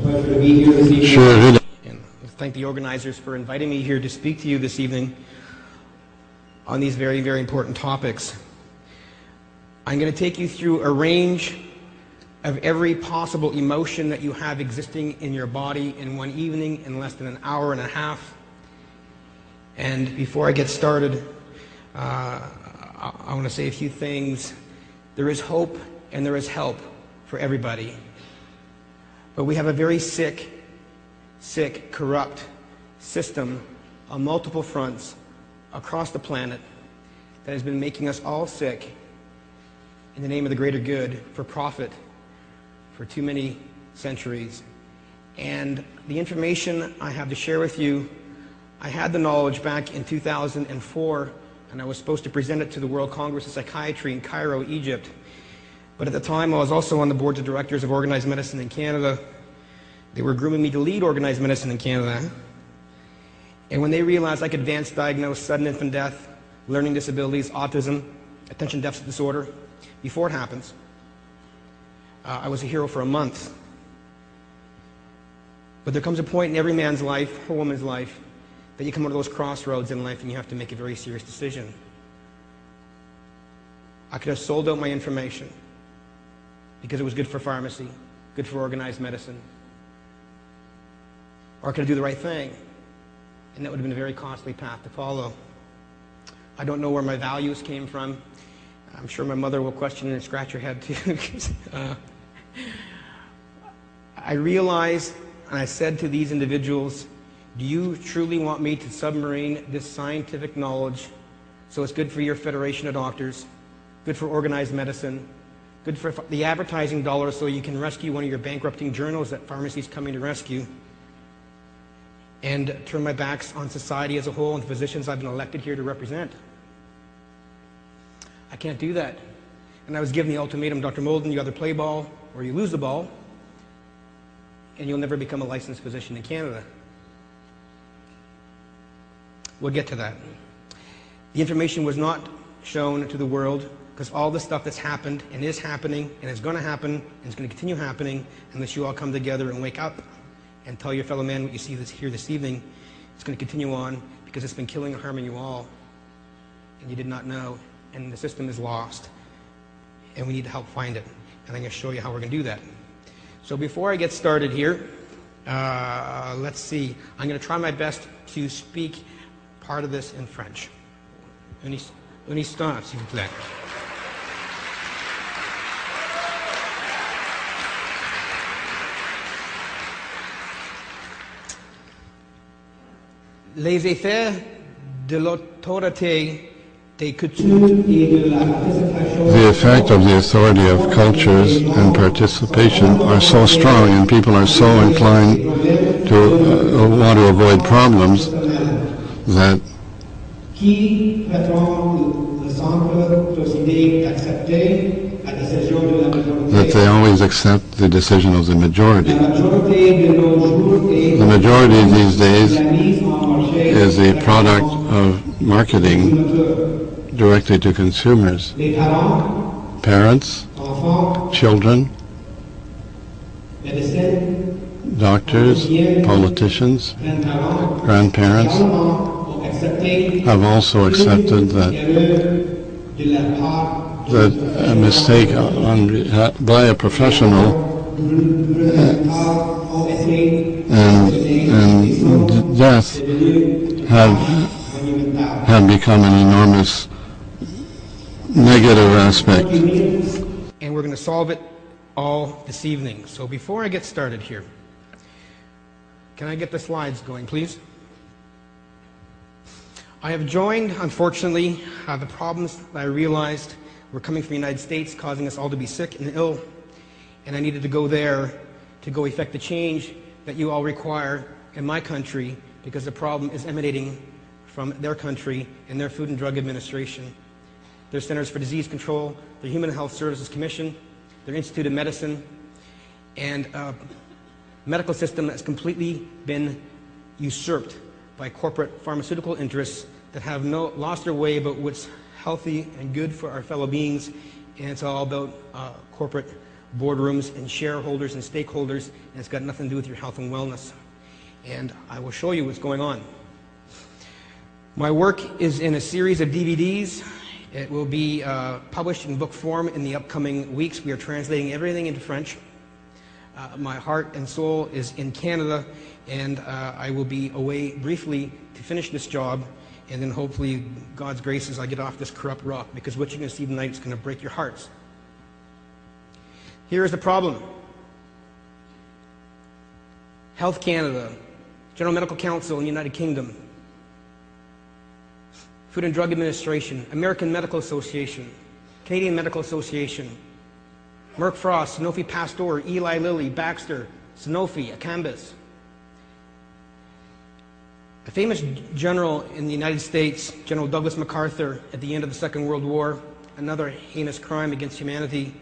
Pleasure to be here this evening. Sure. And thank the organizers for inviting me here to speak to you this evening on these very, very important topics. I'm going to take you through a range of every possible emotion that you have existing in your body in one evening in less than an hour and a half. And before I get started, I want to say a few things. There is hope and there is help for everybody. But we have a very sick, corrupt system on multiple fronts across the planet that has been making us all sick in the name of the greater good for profit for too many centuries. And the information I have to share with you, I had the knowledge back in 2004, and I was supposed to present it to the World Congress of Psychiatry in Cairo, Egypt. But at the time, I was also on the boards of directors of Organized Medicine in Canada. They were grooming me to lead Organized Medicine in Canada. And when they realized I could advance diagnose sudden infant death, learning disabilities, autism, attention deficit disorder, before it happens, I was a hero for a month. But there comes a point in every man's life, or woman's life, that you come to those crossroads in life and you have to make a very serious decision. I could have sold out my information because it was good for pharmacy, good for organized medicine. Or I could do the right thing, and that would have been a very costly path to follow. I don't know where my values came from. I'm sure my mother will question and scratch her head too. I realized, and I said to these individuals, do you truly want me to submarine this scientific knowledge so it's good for your Federation of Doctors, good for organized medicine, good for the advertising dollars so you can rescue one of your bankrupting journals that pharmacy's coming to rescue, and turn my backs on society as a whole and the physicians I've been elected here to represent? I can't do that. And I was given the ultimatum, Dr. Moulden, you either play ball or you lose the ball, and you'll never become a licensed physician in Canada. We'll get to that. The information was not shown to the world because all the stuff that's happened and is happening and is going to happen and is going to continue happening unless you all come together and wake up and tell your fellow men what you see here this evening. It's going to continue on because it's been killing and harming you all, and you did not know, and the system is lost, and we need to help find it. And I'm going to show you how we're going to do that. So before I get started here, let's see. I'm going to try my best to speak part of this in French. Un instant, s'il vous plaît. Les effets de l'autorité des coutumes et de la participation. The effect of the authority of cultures and participation are so strong, and people are so inclined to want to avoid problems that they always accept the decision of the majority. The majority these days is the product of marketing directly to consumers. Parents, children, doctors, politicians, grandparents have also accepted that a mistake by a professional and death have become an enormous negative aspect. And we're going to solve it all this evening. So before I get started here, can I get the slides going, please? I have joined, unfortunately, the problems that I realized were coming from the United States, causing us all to be sick and ill, and I needed to go there to go effect the change that you all require in my country, because the problem is emanating from their country and their Food and Drug Administration, their Centers for Disease Control, their Human Health Services Commission, their Institute of Medicine, and a medical system that's completely been usurped by corporate pharmaceutical interests that that have lost their way about what's healthy and good for our fellow beings, and it's all about corporate boardrooms and shareholders and stakeholders, and it's got nothing to do with your health and wellness. And I will show you what's going on. My work is in a series of DVDs. It will be published in book form in the upcoming weeks. We are translating everything into French. My heart and soul is in Canada, and I will be away briefly to finish this job, and then hopefully, God's grace, as I get off this corrupt rock, because what you're going to see tonight is going to break your hearts. Here is the problem. Health Canada, General Medical Council in the United Kingdom, Food and Drug Administration, American Medical Association, Canadian Medical Association, Merck Frost, Sanofi Pasteur, Eli Lilly, Baxter, Sanofi, Acambis. A famous general in the United States, General Douglas MacArthur, at the end of the Second World War, another heinous crime against humanity,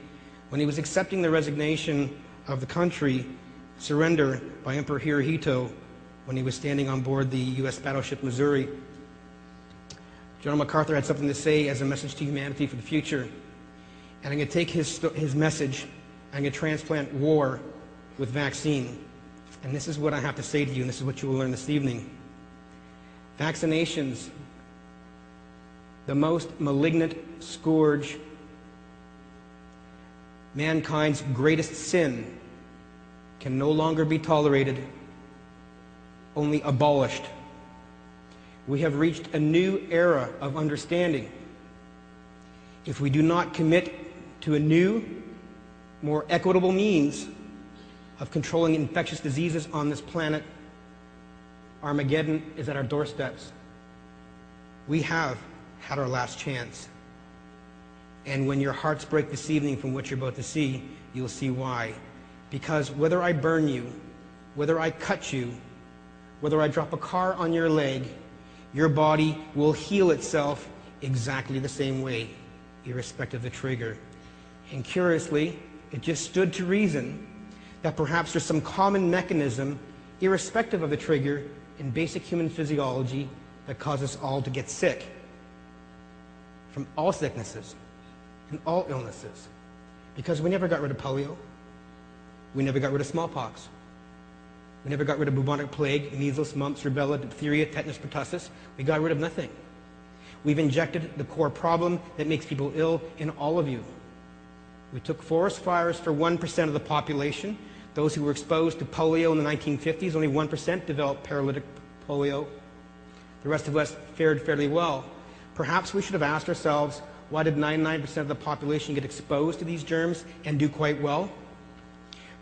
when he was accepting the resignation of the country, surrender by Emperor Hirohito, when he was standing on board the U.S. battleship Missouri, General MacArthur had something to say as a message to humanity for the future. And I'm going to take his message, I'm going to transplant war with vaccine. And this is what I have to say to you, and this is what you will learn this evening. Vaccinations, the most malignant scourge, mankind's greatest sin, can no longer be tolerated, only abolished. We have reached a new era of understanding. If we do not commit to a new, more equitable means of controlling infectious diseases on this planet, Armageddon is at our doorsteps. We have had our last chance. And when your hearts break this evening from what you're about to see, you'll see why. Because whether I burn you, whether I cut you, whether I drop a car on your leg, your body will heal itself exactly the same way, irrespective of the trigger. And curiously, it just stood to reason that perhaps there's some common mechanism, irrespective of the trigger, in basic human physiology that causes us all to get sick from all sicknesses and all illnesses. Because we never got rid of polio. We never got rid of smallpox. We never got rid of bubonic plague, measles, mumps, rubella, diphtheria, tetanus, pertussis. We got rid of nothing. We've injected the core problem that makes people ill in all of you. We took forest fires for 1% of the population. Those who were exposed to polio in the 1950s, only 1% developed paralytic polio. The rest of us fared fairly well. Perhaps we should have asked ourselves, why did 99% of the population get exposed to these germs and do quite well?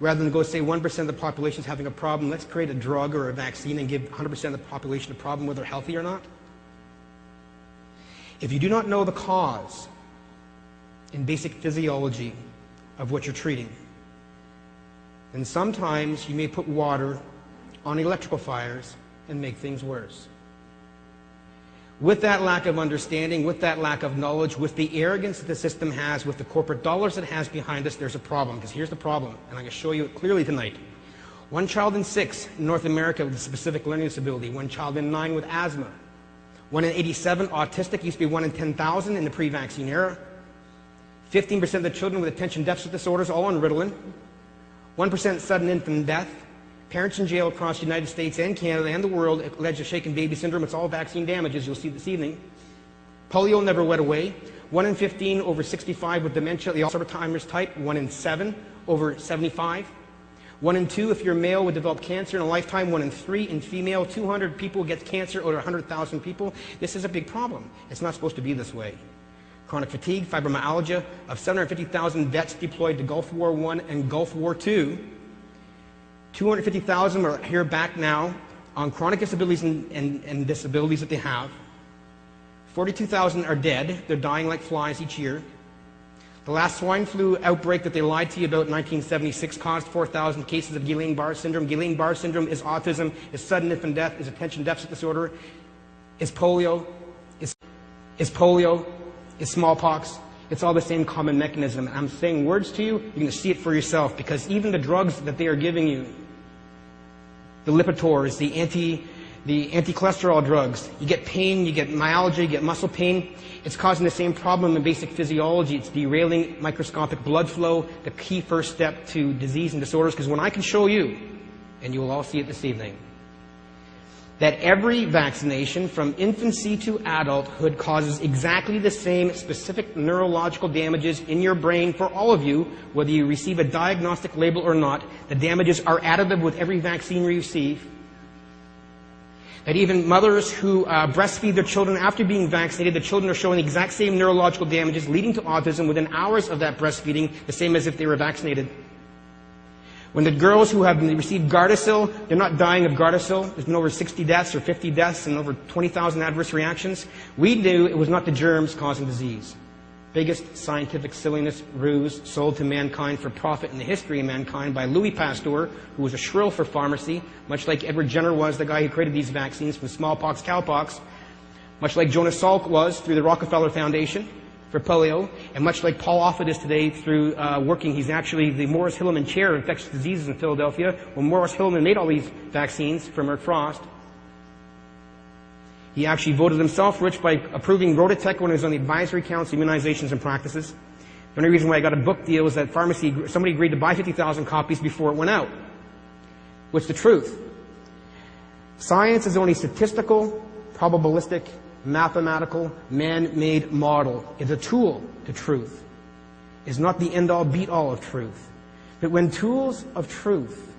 Rather than go say 1% of the population is having a problem, let's create a drug or a vaccine and give 100% of the population a problem, whether they're healthy or not. If you do not know the cause in basic physiology of what you're treating, then sometimes you may put water on electrical fires and make things worse. With that lack of understanding, with that lack of knowledge, with the arrogance that the system has, with the corporate dollars it has behind us, there's a problem. Because here's the problem, and I'm going to show you it clearly tonight. 1 child in 6 in North America with a specific learning disability, 1 child in 9 with asthma, 1 in 87 autistic, used to be 1 in 10,000 in the pre-vaccine era, 15% of the children with attention deficit disorders, all on Ritalin, 1% sudden infant death, parents in jail across the United States and Canada and the world alleged of shaken baby syndrome. It's all vaccine damages, you'll see this evening. Polio never went away. 1 in 15 over 65 with dementia, the Alzheimer's type. 1 in 7 over 75. 1 in 2 if you're male would develop cancer in a lifetime. 1 in 3 in female. 200 people get cancer over 100,000 people. This is a big problem. It's not supposed to be this way. Chronic fatigue, fibromyalgia. Of 750,000 vets deployed to Gulf War I and Gulf War II, 250,000 are here back now on chronic disabilities and disabilities that they have. 42,000 are dead. They're dying like flies each year. The last swine flu outbreak that they lied to you about in 1976 caused 4,000 cases of Guillain-Barré syndrome. Guillain-Barré syndrome is autism, is sudden infant death, is attention deficit disorder, is polio, is smallpox. It's all the same common mechanism. I'm saying words to you, you're going to see it for yourself, because even the drugs that they are giving you, the Lipitors, the The anti-cholesterol drugs, you get pain, you get myalgia, you get muscle pain. It's causing the same problem in basic physiology. It's derailing microscopic blood flow, the key first step to disease and disorders. Because when I can show you, and you will all see it this evening, that every vaccination from infancy to adulthood causes exactly the same specific neurological damages in your brain for all of you, whether you receive a diagnostic label or not. The damages are additive with every vaccine you receive. That even mothers who breastfeed their children after being vaccinated, the children are showing the exact same neurological damages leading to autism within hours of that breastfeeding, the same as if they were vaccinated. When the girls who have received Gardasil, they're not dying of Gardasil. There's been over 60 deaths or 50 deaths and over 20,000 adverse reactions. We knew it was not the germs causing disease. Biggest scientific silliness ruse sold to mankind for profit in the history of mankind by Louis Pasteur, who was a shrill for pharmacy, much like Edward Jenner was the guy who created these vaccines from smallpox, cowpox, much like Jonas Salk was through the Rockefeller Foundation for polio, and much like Paul Offit is today through working. He's actually the Morris Hillman Chair of Infectious Diseases in Philadelphia, when Morris Hillman made all these vaccines for Merck Frost. He actually voted himself rich by approving Rototech when he was on the Advisory Council, Immunizations and Practices. The only reason why I got a book deal is that somebody agreed to buy 50,000 copies before it went out. What's the truth? Science is only statistical, probabilistic, mathematical, man-made model. It's a tool to truth. It's not the end-all, beat-all of truth. But when tools of truth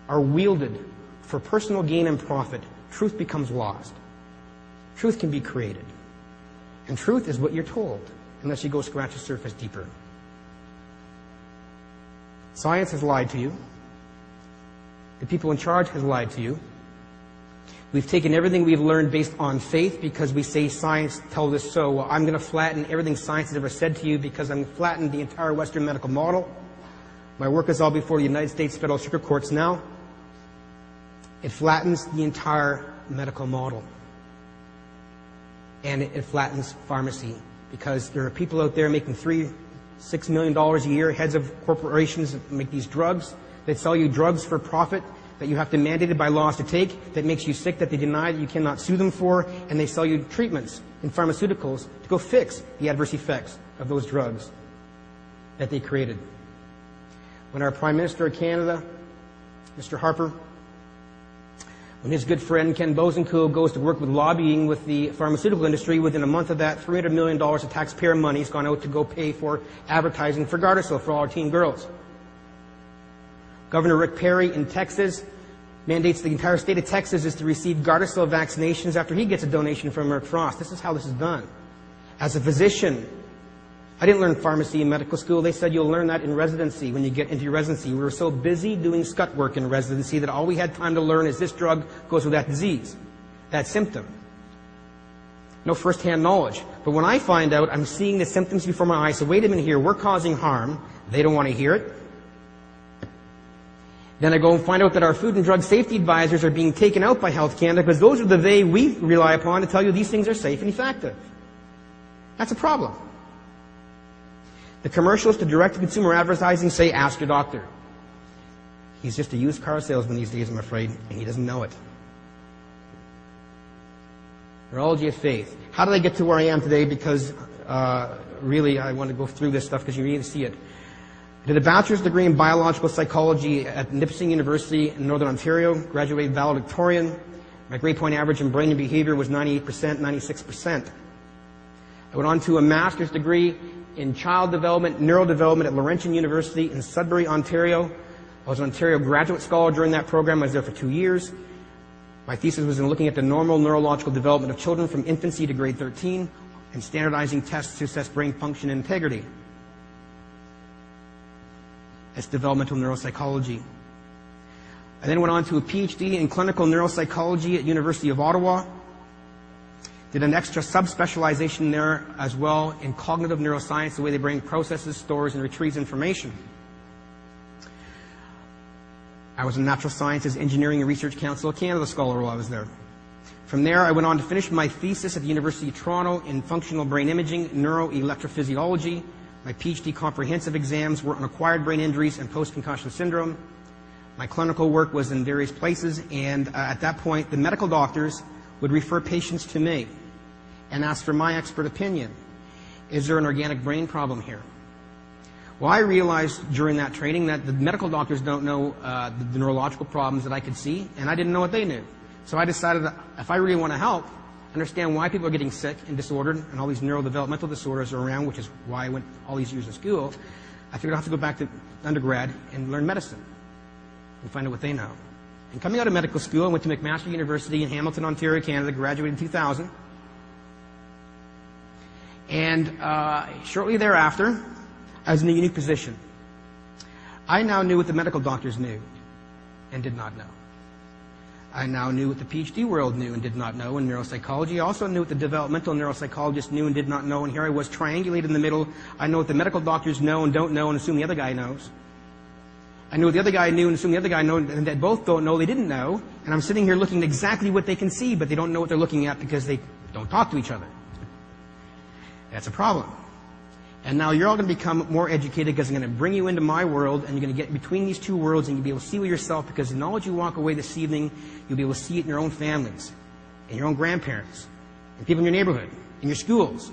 are wielded for personal gain and profit, truth becomes lost. Truth can be created. And truth is what you're told, unless you go scratch the surface deeper. Science has lied to you. The people in charge has lied to you. We've taken everything we've learned based on faith because we say science tells us so. Well, I'm going to flatten everything science has ever said to you because I'm going to flatten the entire Western medical model. My work is all before the United States Federal Circuit Courts now. It flattens the entire medical model. And it flattens pharmacy because there are people out there making $3-6 million a year, heads of corporations that make these drugs, that sell you drugs for profit that you have to mandate it by laws to take, that makes you sick, that they deny that you cannot sue them for, and they sell you treatments in pharmaceuticals to go fix the adverse effects of those drugs that they created. When our Prime Minister of Canada, Mr. Harper, when his good friend Ken Bosanquist goes to work with lobbying with the pharmaceutical industry, within a month of that, $300 million of taxpayer money has gone out to go pay for advertising for Gardasil for all our teen girls. Governor Rick Perry in Texas mandates the entire state of Texas is to receive Gardasil vaccinations after he gets a donation from Merck Frost. This is how this is done. As a physician, I didn't learn pharmacy in medical school. They said you'll learn that in residency when you get into your residency. We were so busy doing scut work in residency that all we had time to learn is this drug goes with that disease, that symptom. No first-hand knowledge. But when I find out, I'm seeing the symptoms before my eyes. So wait a minute here, we're causing harm. They don't want to hear it. Then I go and find out that our food and drug safety advisors are being taken out by Health Canada because those are the they we rely upon to tell you these things are safe and effective. That's a problem. The commercials to direct-to-consumer advertising say, ask your doctor. He's just a used car salesman these days, I'm afraid, and he doesn't know it. Neurology of faith. How did I get to where I am today? Because really I want to go through this stuff because you need to see it. I did a bachelor's degree in biological psychology at Nipissing University in Northern Ontario, graduated valedictorian. My grade point average in brain and behavior was 98%, 96%. I went on to a master's degree in child development, neurodevelopment at Laurentian University in Sudbury, Ontario. I was an Ontario graduate scholar during that program. I was there for 2 years. My thesis was in looking at the normal neurological development of children from infancy to grade 13 and standardizing tests to assess brain function and integrity. That's developmental neuropsychology. I then went on to a PhD in clinical neuropsychology at University of Ottawa. Did an extra subspecialization there as well in cognitive neuroscience, the way the brain processes, stores, and retrieves information. I was a Natural Sciences Engineering and Research Council of Canada scholar while I was there. From there, I went on to finish my thesis at the University of Toronto in functional brain imaging, neuroelectrophysiology. My PhD comprehensive exams were on acquired brain injuries and post-concussion syndrome. My clinical work was in various places, and at that point, the medical doctors would refer patients to me and ask for my expert opinion. Is there an organic brain problem here? Well, I realized during that training that the medical doctors don't know the neurological problems that I could see, and I didn't know what they knew. So I decided that if I really want to help, understand why people are getting sick and disordered and all these neurodevelopmental disorders are around, which is why I went all these years to school, I figured I'd have to go back to undergrad and learn medicine and find out what they know. And coming out of medical school, I went to McMaster University in Hamilton, Ontario, Canada, graduated in 2000. And shortly thereafter, I was in a unique position. I now knew what the medical doctors knew and did not know. I now knew what the PhD world knew and did not know in neuropsychology. I also knew what the developmental neuropsychologists knew and did not know, and here I was triangulated in the middle. I know what the medical doctors know and don't know and assume the other guy knows. I knew what the other guy knew and assume the other guy knows, and that both don't know, they didn't know, and I'm sitting here looking at exactly what they can see, but they don't know what they're looking at because they don't talk to each other. That's a problem. And now you're all going to become more educated because I'm going to bring you into my world, and you're going to get between these two worlds, and you'll be able to see with yourself, because the knowledge you walk away this evening, you'll be able to see it in your own families, in your own grandparents, and people in your neighborhood, in your schools,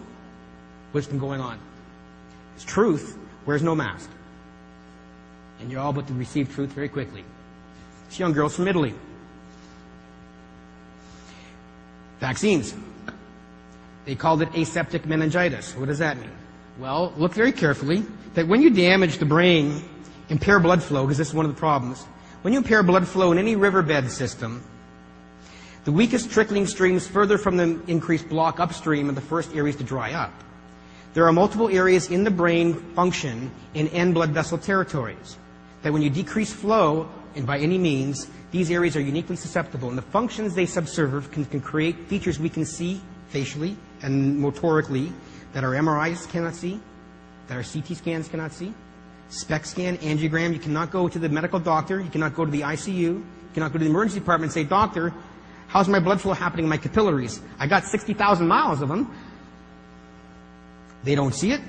what's been going on. Because truth wears no mask. And you're all about to receive truth very quickly. This young girl's from Italy. Vaccines. They called it aseptic meningitis. What does that mean? Well, look very carefully that when you damage the brain, impair blood flow, because this is one of the problems, when you impair blood flow in any riverbed system, the weakest trickling streams further from the increased block upstream are the first areas to dry up. There are multiple areas in the brain function in end blood vessel territories that when you decrease flow, and by any means, these areas are uniquely susceptible, and the functions they subserve can create features we can see facially and motorically that our MRIs cannot see, that our CT scans cannot see. SPECT scan, angiogram, you cannot go to the medical doctor, you cannot go to the ICU, you cannot go to the emergency department and say, doctor, how's my blood flow happening in my capillaries? I got 60,000 miles of them. They don't see it.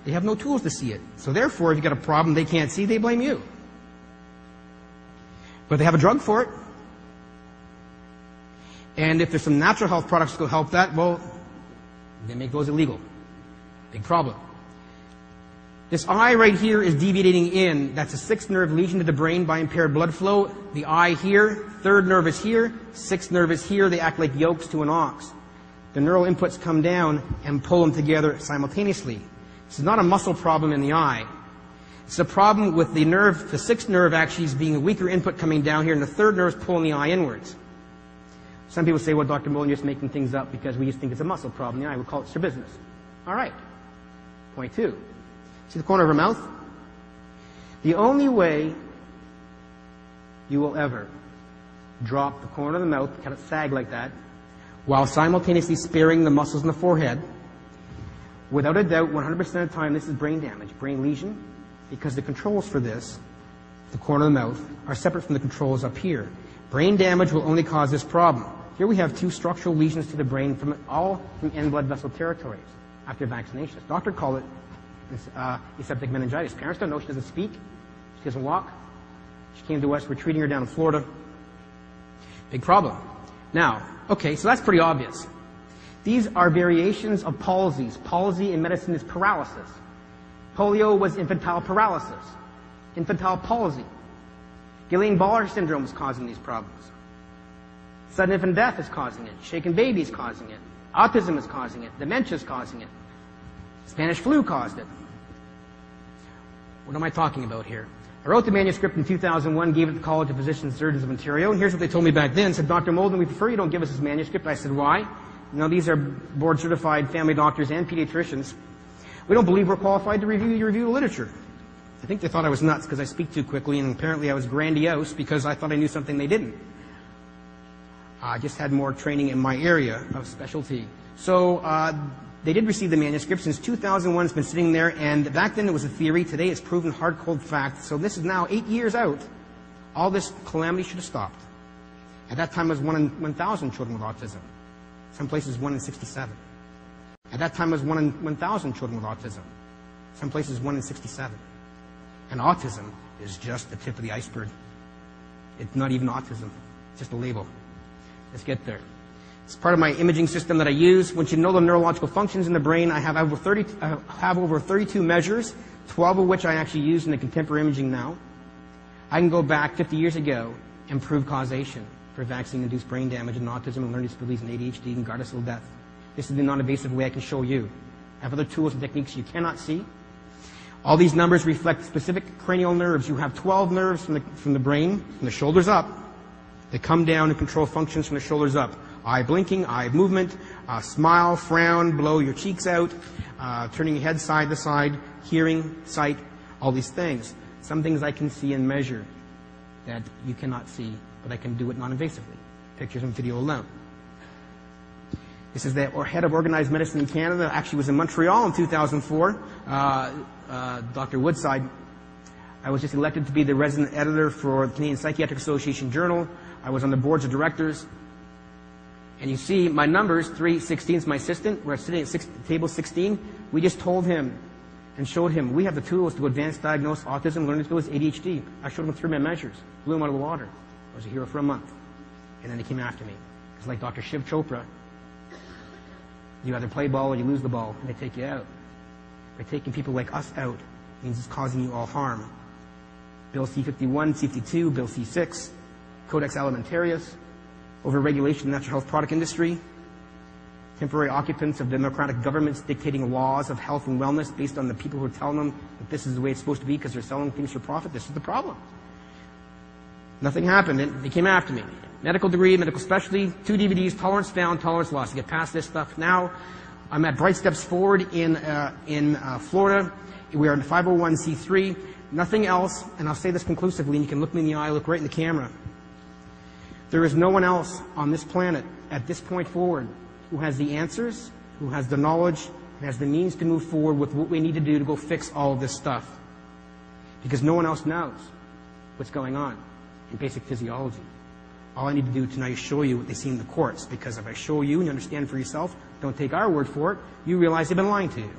They have no tools to see it. So therefore, if you've got a problem they can't see, they blame you. But they have a drug for it. And if there's some natural health products that will help that, well, they make those illegal. Big problem. This eye right here is deviating in. That's a sixth nerve lesion to the brain by impaired blood flow. The eye here, third nerve is here, sixth nerve is here. They act like yokes to an ox. The neural inputs come down and pull them together simultaneously. This is not a muscle problem in the eye. It's a problem with the nerve, the sixth nerve actually is being a weaker input coming down here, and the third nerve is pulling the eye inwards. Some people say, well, Dr. Moulden, you're just making things up because we just think it's a muscle problem in the eye. We call it strabismus. All right. Point two. See the corner of her mouth? The only way you will ever drop the corner of the mouth, kind of sag like that, while simultaneously sparing the muscles in the forehead, without a doubt, 100% of the time, this is brain damage, brain lesion, because the controls for this, the corner of the mouth, are separate from the controls up here. Brain damage will only cause this problem. Here we have two structural lesions to the brain from end blood vessel territories after vaccination. Doctor called it aseptic meningitis. Parents don't know. She doesn't speak. She doesn't walk. She came to us. We're treating her down in Florida. Big problem. Now, okay, so that's pretty obvious. These are variations of palsies. Palsy in medicine is paralysis. Polio was infantile paralysis. Infantile palsy. Guillain-Barré syndrome is causing these problems. Sudden infant death is causing it. Shaken baby is causing it. Autism is causing it. Dementia is causing it. Spanish flu caused it. What am I talking about here? I wrote the manuscript in 2001, gave it to the College of Physicians and Surgeons of Ontario, and here's what they told me back then. Said, Dr. Moulden, we prefer you don't give us this manuscript. I said, why? Now, these are board-certified family doctors and pediatricians. We don't believe we're qualified to review the literature. I think they thought I was nuts because I speak too quickly, and apparently I was grandiose because I thought I knew something they didn't. I just had more training in my area of specialty. So they did receive the manuscript. Since 2001, it's been sitting there, and back then it was a theory. Today it's proven hard, cold fact. So this is now 8 years out. All this calamity should have stopped. At that time, it was 1 in 1,000 children with autism. Some places 1 in 67. At that time, it was 1 in 1,000 children with autism. Some places 1 in 67. And autism is just the tip of the iceberg. It's not even autism. It's just a label. Let's get there. It's part of my imaging system that I use. Once you know the neurological functions in the brain, I have over 32 measures, 12 of which I actually use in the contemporary imaging now. I can go back 50 years ago and prove causation for vaccine-induced brain damage and autism and learning disabilities and ADHD and Gardasil death. This is the non-invasive way I can show you. I have other tools and techniques you cannot see. All these numbers reflect specific cranial nerves. You have 12 nerves from the brain, from the shoulders up, that come down and control functions from the shoulders up. Eye blinking, eye movement, smile, frown, blow your cheeks out, turning your head side to side, hearing, sight, all these things. Some things I can see and measure that you cannot see, but I can do it non-invasively. Pictures and video alone. This is the head of organized medicine in Canada. Actually was in Montreal in 2004. Dr. Woodside. I was just elected to be the resident editor for the Canadian Psychiatric Association Journal. I was on the boards of directors. And you see my numbers, 316 is my assistant. We're sitting at table 16. We just told him and showed him we have the tools to advance diagnose autism, learning disabilities, ADHD. I showed him 3 my measures, blew him out of the water. I was a hero for a month. And then he came after me. It's like Dr. Shiv Chopra. You either play ball or you lose the ball, and they take you out. By taking people like us out means it's causing you all harm. Bill C-51, C-52, Bill C-6, Codex Alimentarius, overregulation of the natural health product industry, temporary occupants of democratic governments dictating laws of health and wellness based on the people who are telling them that this is the way it's supposed to be because they're selling things for profit. This is the problem. Nothing happened. They came after me. Medical degree, medical specialty, 2 DVDs, tolerance found, tolerance lost. To get past this stuff now, I'm at Bright Steps Forward in Florida. We are in 501c3. Nothing else, and I'll say this conclusively, and you can look me in the eye, look right in the camera. There is no one else on this planet at this point forward who has the answers, who has the knowledge, and has the means to move forward with what we need to do to go fix all of this stuff. Because no one else knows what's going on in basic physiology. All I need to do tonight is show you what they see in the courts, because if I show you and you understand for yourself, don't take our word for it, you realize they've been lying to you.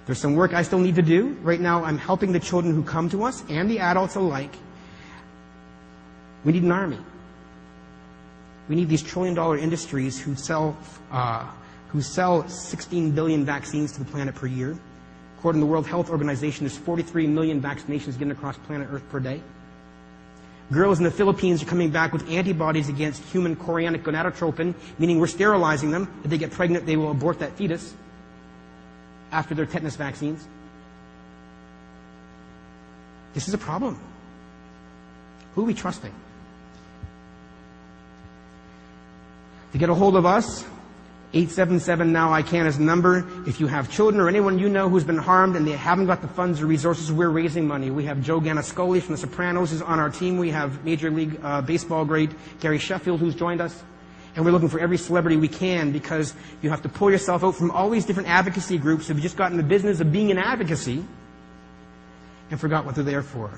There's some work I still need to do. Right now I'm helping the children who come to us and the adults alike. We need an army. We need these trillion-dollar industries who sell 16 billion vaccines to the planet per year. According to the World Health Organization, there's 43 million vaccinations getting across planet Earth per day. Girls in the Philippines are coming back with antibodies against human chorionic gonadotropin, meaning we're sterilizing them. If they get pregnant, they will abort that fetus after their tetanus vaccines. This is a problem. Who are we trusting? To get a hold of us, 877-NOW-I-CAN is the number. If you have children or anyone you know who's been harmed and they haven't got the funds or resources, we're raising money. We have Joe Ganascoli from The Sopranos is on our team. We have Major League Baseball great Gary Sheffield who's joined us. And we're looking for every celebrity we can, because you have to pull yourself out from all these different advocacy groups who've just gotten the business of being in advocacy and forgot what they're there for.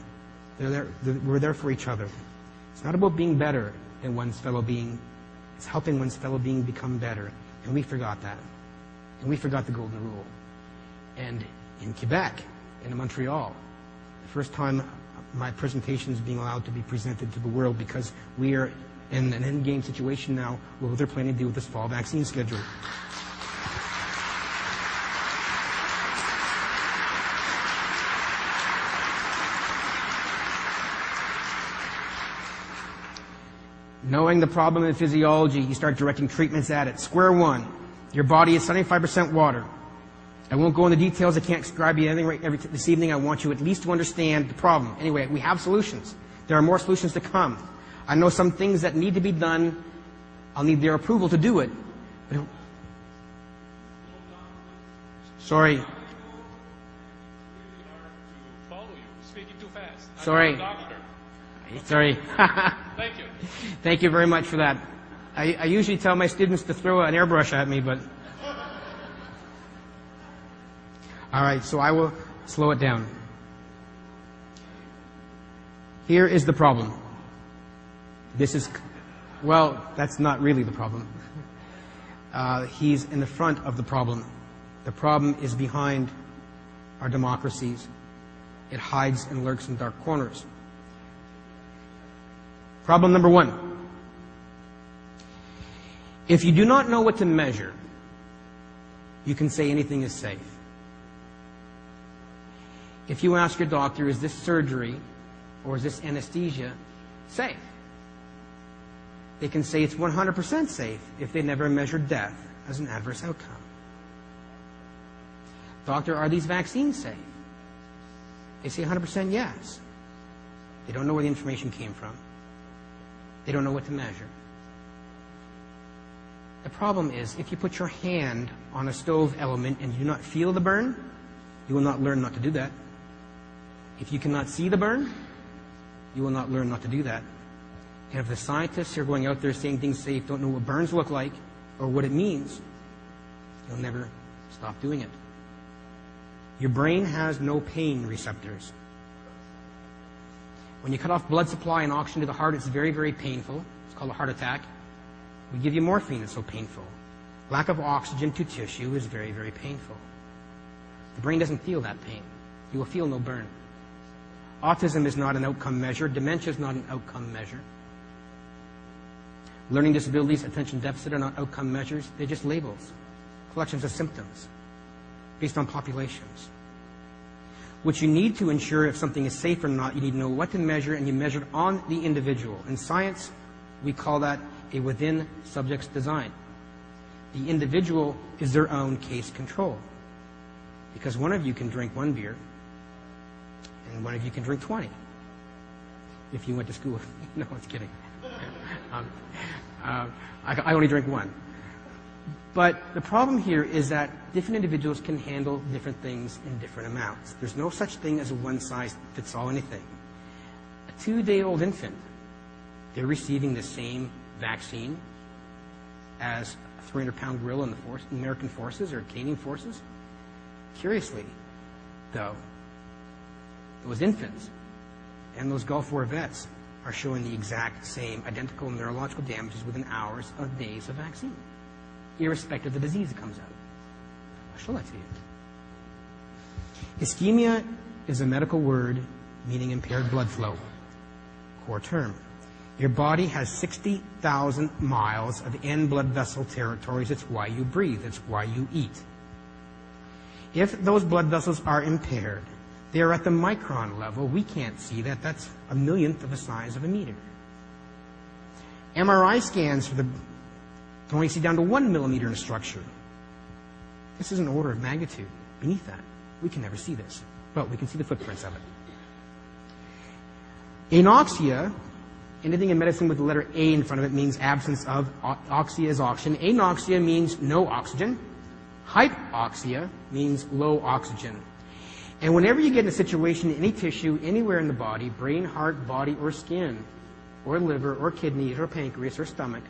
We're there for each other. It's not about being better than one's fellow being. It's helping one's fellow being become better. And we forgot that. And we forgot the golden rule. And in Quebec, in Montreal, the first time my presentation is being allowed to be presented to the world, because we are in an endgame situation now with what they're planning to do with this fall vaccine schedule. Knowing the problem in physiology, you start directing treatments at it. Square one, your body is 75% water. I won't go into details. I can't describe you anything this evening. I want you at least to understand the problem. Anyway, we have solutions. There are more solutions to come. I know some things that need to be done. I'll need their approval to do it. Sorry. Sorry. Sorry. Thank you. Thank you very much for that. I usually tell my students to throw an airbrush at me, but... All right, so I will slow it down. Here is the problem. This is... Well, that's not really the problem. He's in the front of the problem. The problem is behind our democracies. It hides and lurks in dark corners. Problem number one. If you do not know what to measure, you can say anything is safe. If you ask your doctor, is this surgery or is this anesthesia safe? They can say it's 100% safe if they never measured death as an adverse outcome. Doctor, are these vaccines safe? They say 100% yes. They don't know where the information came from. They don't know what to measure. The problem is, if you put your hand on a stove element and you do not feel the burn, you will not learn not to do that. If you cannot see the burn, you will not learn not to do that. And if the scientists who are going out there saying things safe don't know what burns look like or what it means, you'll never stop doing it. Your brain has no pain receptors. When you cut off blood supply and oxygen to the heart, it's very, very painful. It's called a heart attack. We give you morphine, it's so painful. Lack of oxygen to tissue is very, very painful. The brain doesn't feel that pain. You will feel no burn. Autism is not an outcome measure. Dementia is not an outcome measure. Learning disabilities, attention deficit are not outcome measures. They're just labels, collections of symptoms based on populations. What you need to ensure if something is safe or not, you need to know what to measure, and you measure it on the individual. In science, we call that a within subject's design. The individual is their own case control. Because one of you can drink one beer, and one of you can drink 20. If you went to school. No, I was kidding. I only drink one. But the problem here is that different individuals can handle different things in different amounts. There's no such thing as a one-size-fits-all anything. A 2-day-old infant, they're receiving the same vaccine as a 300-pound gorilla in the American forces or Canadian forces. Curiously, though, those infants and those Gulf War vets are showing the exact same identical neurological damages within hours of days of vaccine, irrespective of the disease that comes out. I'll show that to you. Ischemia is a medical word meaning impaired blood flow. Core term. Your body has 60,000 miles of end blood vessel territories. It's why you breathe. It's why you eat. If those blood vessels are impaired, they are at the micron level. We can't see that. That's a millionth of the size of a meter. MRI scans can only see down to 1 millimeter in a structure. This is an order of magnitude beneath that. We can never see this, but we can see the footprints of it. Anoxia, anything in medicine with the letter A in front of it means absence of. Oxia is oxygen. Anoxia means no oxygen. Hypoxia means low oxygen. And whenever you get in a situation, any tissue, anywhere in the body, brain, heart, body, or skin, or liver, or kidneys, or pancreas, or stomach,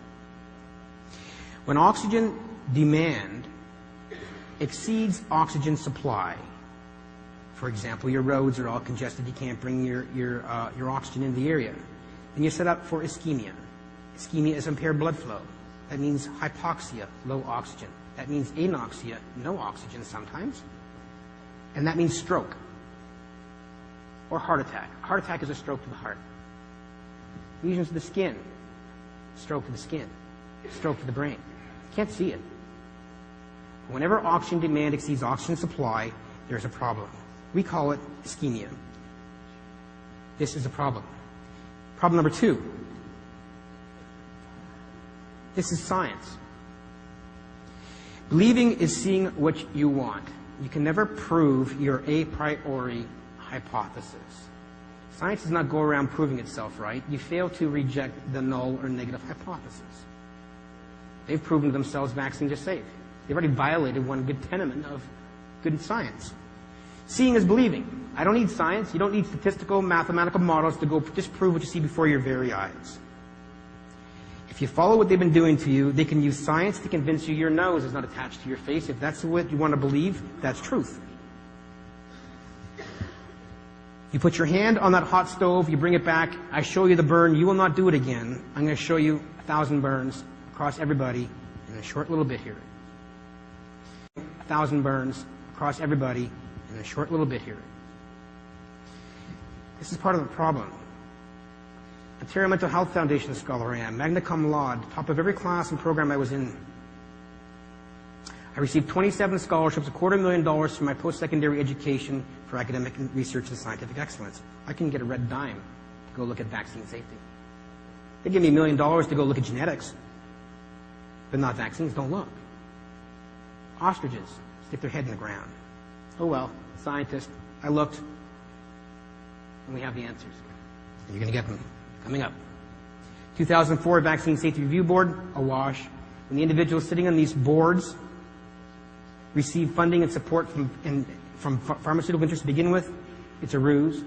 when oxygen demand exceeds oxygen supply, for example, your roads are all congested, you can't bring your oxygen into the area, then you're set up for ischemia. Ischemia is impaired blood flow. That means hypoxia, low oxygen. That means anoxia, no oxygen sometimes. And that means stroke or heart attack. Heart attack is a stroke to the heart. Lesions to the skin, stroke to the skin, stroke to the brain. Can't see it. Whenever oxygen demand exceeds oxygen supply, there's a problem. We call it ischemia. This is a problem. Problem number 2. This is science. Believing is seeing what you want. You can never prove your a priori hypothesis. Science does not go around proving itself right. You fail to reject the null or negative hypothesis. They've proven to themselves vaccines are safe. They've already violated one good tenement of good science. Seeing is believing. I don't need science. You don't need statistical, mathematical models to go disprove what you see before your very eyes. If you follow what they've been doing to you, they can use science to convince you your nose is not attached to your face. If that's what you want to believe, that's truth. You put your hand on that hot stove, you bring it back, I show you the burn, you will not do it again. I'm going to show you 1,000 burns across everybody in a short little bit here. 1,000 burns across everybody in a short little bit here. This is part of the problem. Ontario Mental Health Foundation scholar I am, magna cum laude, top of every class and program I was in. I received 27 scholarships, $250,000 for my post-secondary education for academic research and scientific excellence. I can get a red dime to go look at vaccine safety. They give me $1 million to go look at genetics, but not vaccines. Don't look. Ostriches stick their head in the ground. Oh well, scientist. I looked, and we have the answers. And you're going to get them coming up. 2004 Vaccine Safety Review Board, awash. When the individuals sitting on these boards receive funding and support from pharmaceutical interests to begin with, it's a ruse.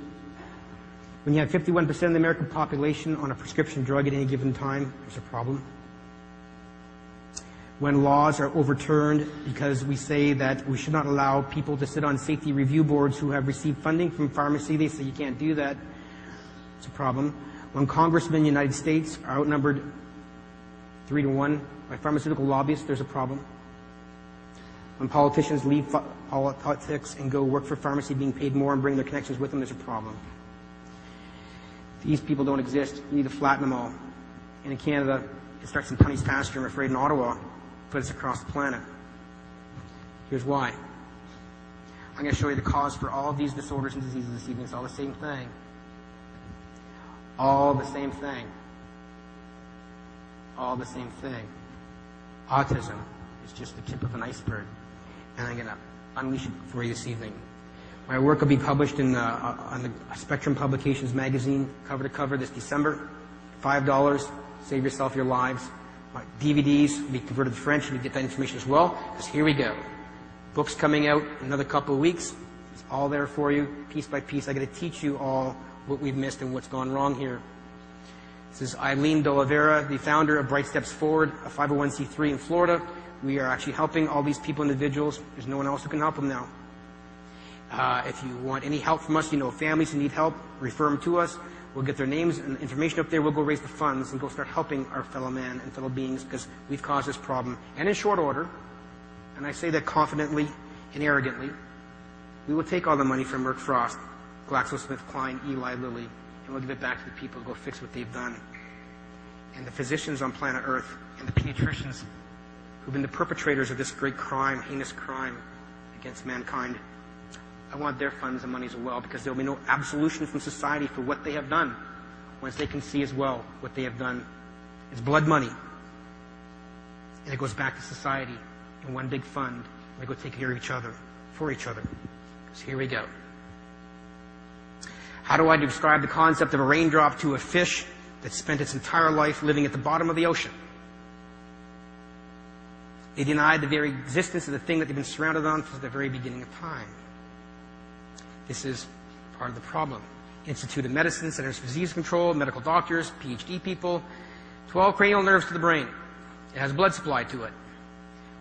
When you have 51% of the American population on a prescription drug at any given time, there's a problem. When laws are overturned because we say that we should not allow people to sit on safety review boards who have received funding from pharmacy, they say you can't do that. It's a problem. When congressmen in the United States are outnumbered 3-1 by pharmaceutical lobbyists, there's a problem. When politicians leave politics and go work for pharmacy being paid more and bring their connections with them, there's a problem. These people don't exist. You need to flatten them all. And in Canada, it starts in Tunney's pasture, I'm afraid, in Ottawa, but it's across the planet. Here's why. I'm going to show you the cause for all of these disorders and diseases this evening. It's all the same thing. All the same thing. All the same thing. Autism is just the tip of an iceberg. And I'm going to unleash it for you this evening. My work will be published in on the Spectrum Publications magazine, cover to cover, this December. $5. Save yourself your lives. My DVDs will be converted to French, and you get that information as well, because here we go. Books coming out in another couple of weeks. It's all there for you, piece by piece. I got to teach you all what we've missed and what's gone wrong here. This is Eileen De Oliveira, the founder of Bright Steps Forward, a 501c3 in Florida. We are actually helping all these people, individuals. There's no one else who can help them now. If you want any help from us, you know families who need help, refer them to us. We'll get their names and information up there. We'll go raise the funds and go start helping our fellow man and fellow beings, because we've caused this problem. And in short order, and I say that confidently and arrogantly, we will take all the money from Merck Frost, GlaxoSmithKline, Eli Lilly, and we'll give it back to the people to go fix what they've done. And the physicians on planet Earth and the pediatricians who've been the perpetrators of this great crime, heinous crime against mankind, I want their funds and money as well, because there will be no absolution from society for what they have done once they can see as well what they have done. It's blood money. And it goes back to society in one big fund. We go take care of each other, for each other. So here we go. How do I describe the concept of a raindrop to a fish that spent its entire life living at the bottom of the ocean? They denied the very existence of the thing that they've been surrounded on from the very beginning of time. This is part of the problem. Institute of Medicine, Centers for Disease Control, medical doctors, PhD people, 12 cranial nerves to the brain. It has blood supply to it.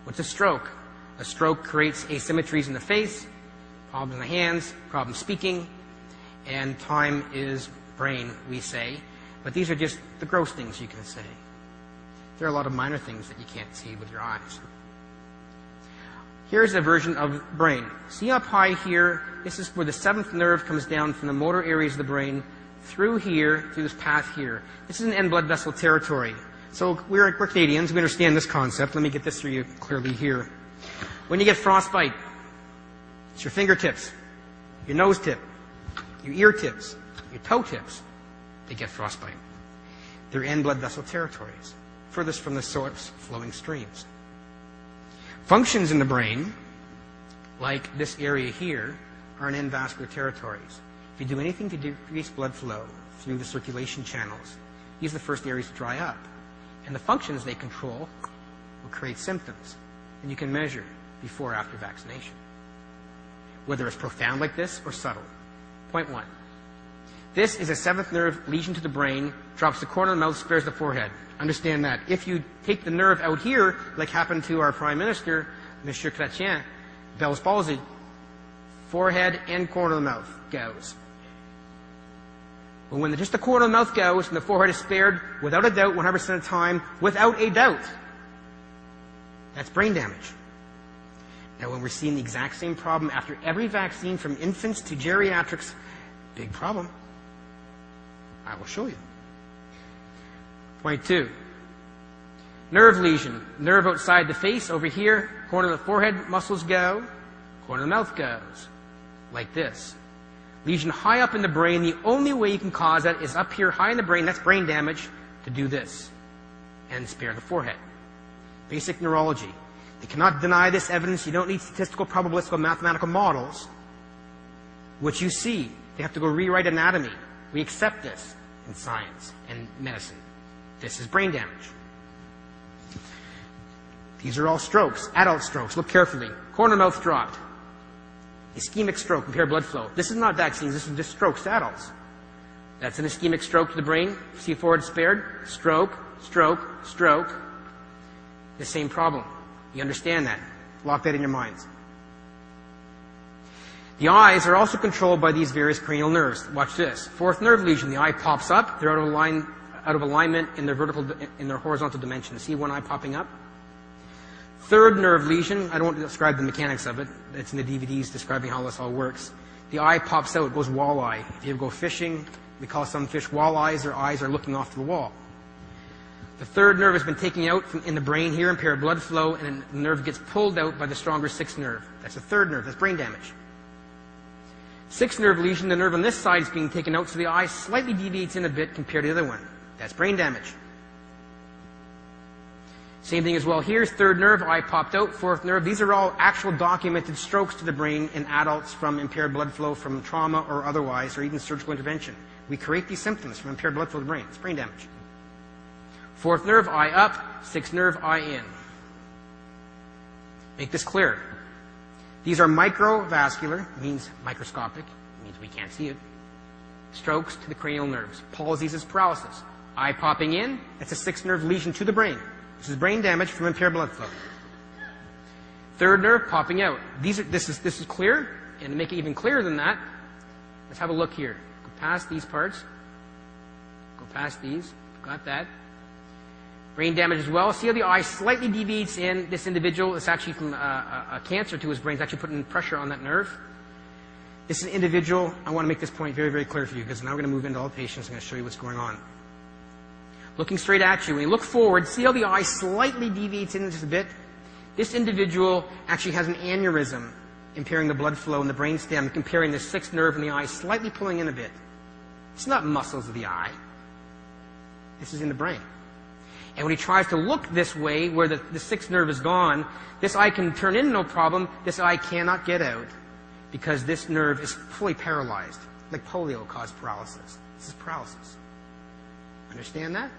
What's a stroke? A stroke creates asymmetries in the face, problems in the hands, problems speaking, and time is brain, we say. But these are just the gross things you can say. There are a lot of minor things that you can't see with your eyes. Here's a version of brain. See up high here, this is where the seventh nerve comes down from the motor areas of the brain through here, through this path here. This is an end blood vessel territory. So we're Canadians, we understand this concept. Let me get this through you clearly here. When you get frostbite, it's your fingertips, your nose tip, your ear tips, your toe tips, they get frostbite. They're end blood vessel territories, furthest from the source flowing streams. Functions in the brain, like this area here, are in end vascular territories. If you do anything to decrease blood flow through the circulation channels, these are the first areas to dry up. And the functions they control will create symptoms. And you can measure before or after vaccination, whether it's profound like this or subtle. Point one. This is a seventh nerve lesion to the brain, drops the corner of the mouth, spares the forehead. Understand that. If you take the nerve out here, like happened to our Prime Minister, Monsieur Chrétien, Bell's palsy, forehead and corner of the mouth goes. But when just the corner of the mouth goes and the forehead is spared, without a doubt, 100% of the time, without a doubt, that's brain damage. Now, when we're seeing the exact same problem after every vaccine from infants to geriatrics, big problem. I will show you. Point 2. Nerve lesion. Nerve outside the face, over here. Corner of the forehead, muscles go. Corner of the mouth goes. Like this. Lesion high up in the brain. The only way you can cause that is up here high in the brain. That's brain damage. To do this. And spare the forehead. Basic neurology. They cannot deny this evidence. You don't need statistical, probabilistical, mathematical models. What you see, they have to go rewrite anatomy. We accept this in science and medicine. This is brain damage. These are all strokes, adult strokes. Look carefully. Corner mouth dropped. Ischemic stroke, impaired blood flow. This is not vaccines, this is just strokes to adults. That's an ischemic stroke to the brain. See forward spared. Stroke, stroke, stroke. The same problem. You understand that. Lock that in your minds. The eyes are also controlled by these various cranial nerves. Watch this. Fourth nerve lesion. The eye pops up. They're out of alignment in their horizontal dimension. See one eye popping up? Third nerve lesion. I don't want to describe the mechanics of it. It's in the DVDs describing how this all works. The eye pops out. It goes walleye. If you ever go fishing, we call some fish walleyes. Their eyes are looking off to the wall. The third nerve has been taken out in the brain here, impaired blood flow, and the nerve gets pulled out by the stronger sixth nerve. That's the third nerve. That's brain damage. Sixth nerve lesion, the nerve on this side is being taken out, so the eye slightly deviates in a bit compared to the other one. That's brain damage. Same thing as well here. Third nerve, eye popped out. Fourth nerve. These are all actual documented strokes to the brain in adults from impaired blood flow, from trauma or otherwise, or even surgical intervention. We create these symptoms from impaired blood flow to the brain. It's brain damage. Fourth nerve, eye up. Sixth nerve, eye in. Make this clear. These are microvascular, means microscopic, means we can't see it. Strokes to the cranial nerves. Palsies is paralysis. Eye popping in, that's a sixth nerve lesion to the brain. This is brain damage from impaired blood flow. Third nerve popping out. This is clear, and to make it even clearer than that, let's have a look here. Go past these parts. Go past these. Got that. Brain damage as well. See how the eye slightly deviates in this individual? It's actually from a cancer to his brain. It's actually putting pressure on that nerve. This is an individual. I want to make this point very, very clear for you because now we're going to move into all patients. I'm going to show you what's going on. Looking straight at you. When you look forward, see how the eye slightly deviates in just a bit? This individual actually has an aneurysm impairing the blood flow in the brainstem, comparing the sixth nerve in the eye slightly pulling in a bit. It's not muscles of the eye. This is in the brain. And when he tries to look this way, where the sixth nerve is gone, this eye can turn in no problem. This eye cannot get out because this nerve is fully paralyzed, like polio caused paralysis. This is paralysis. Understand that?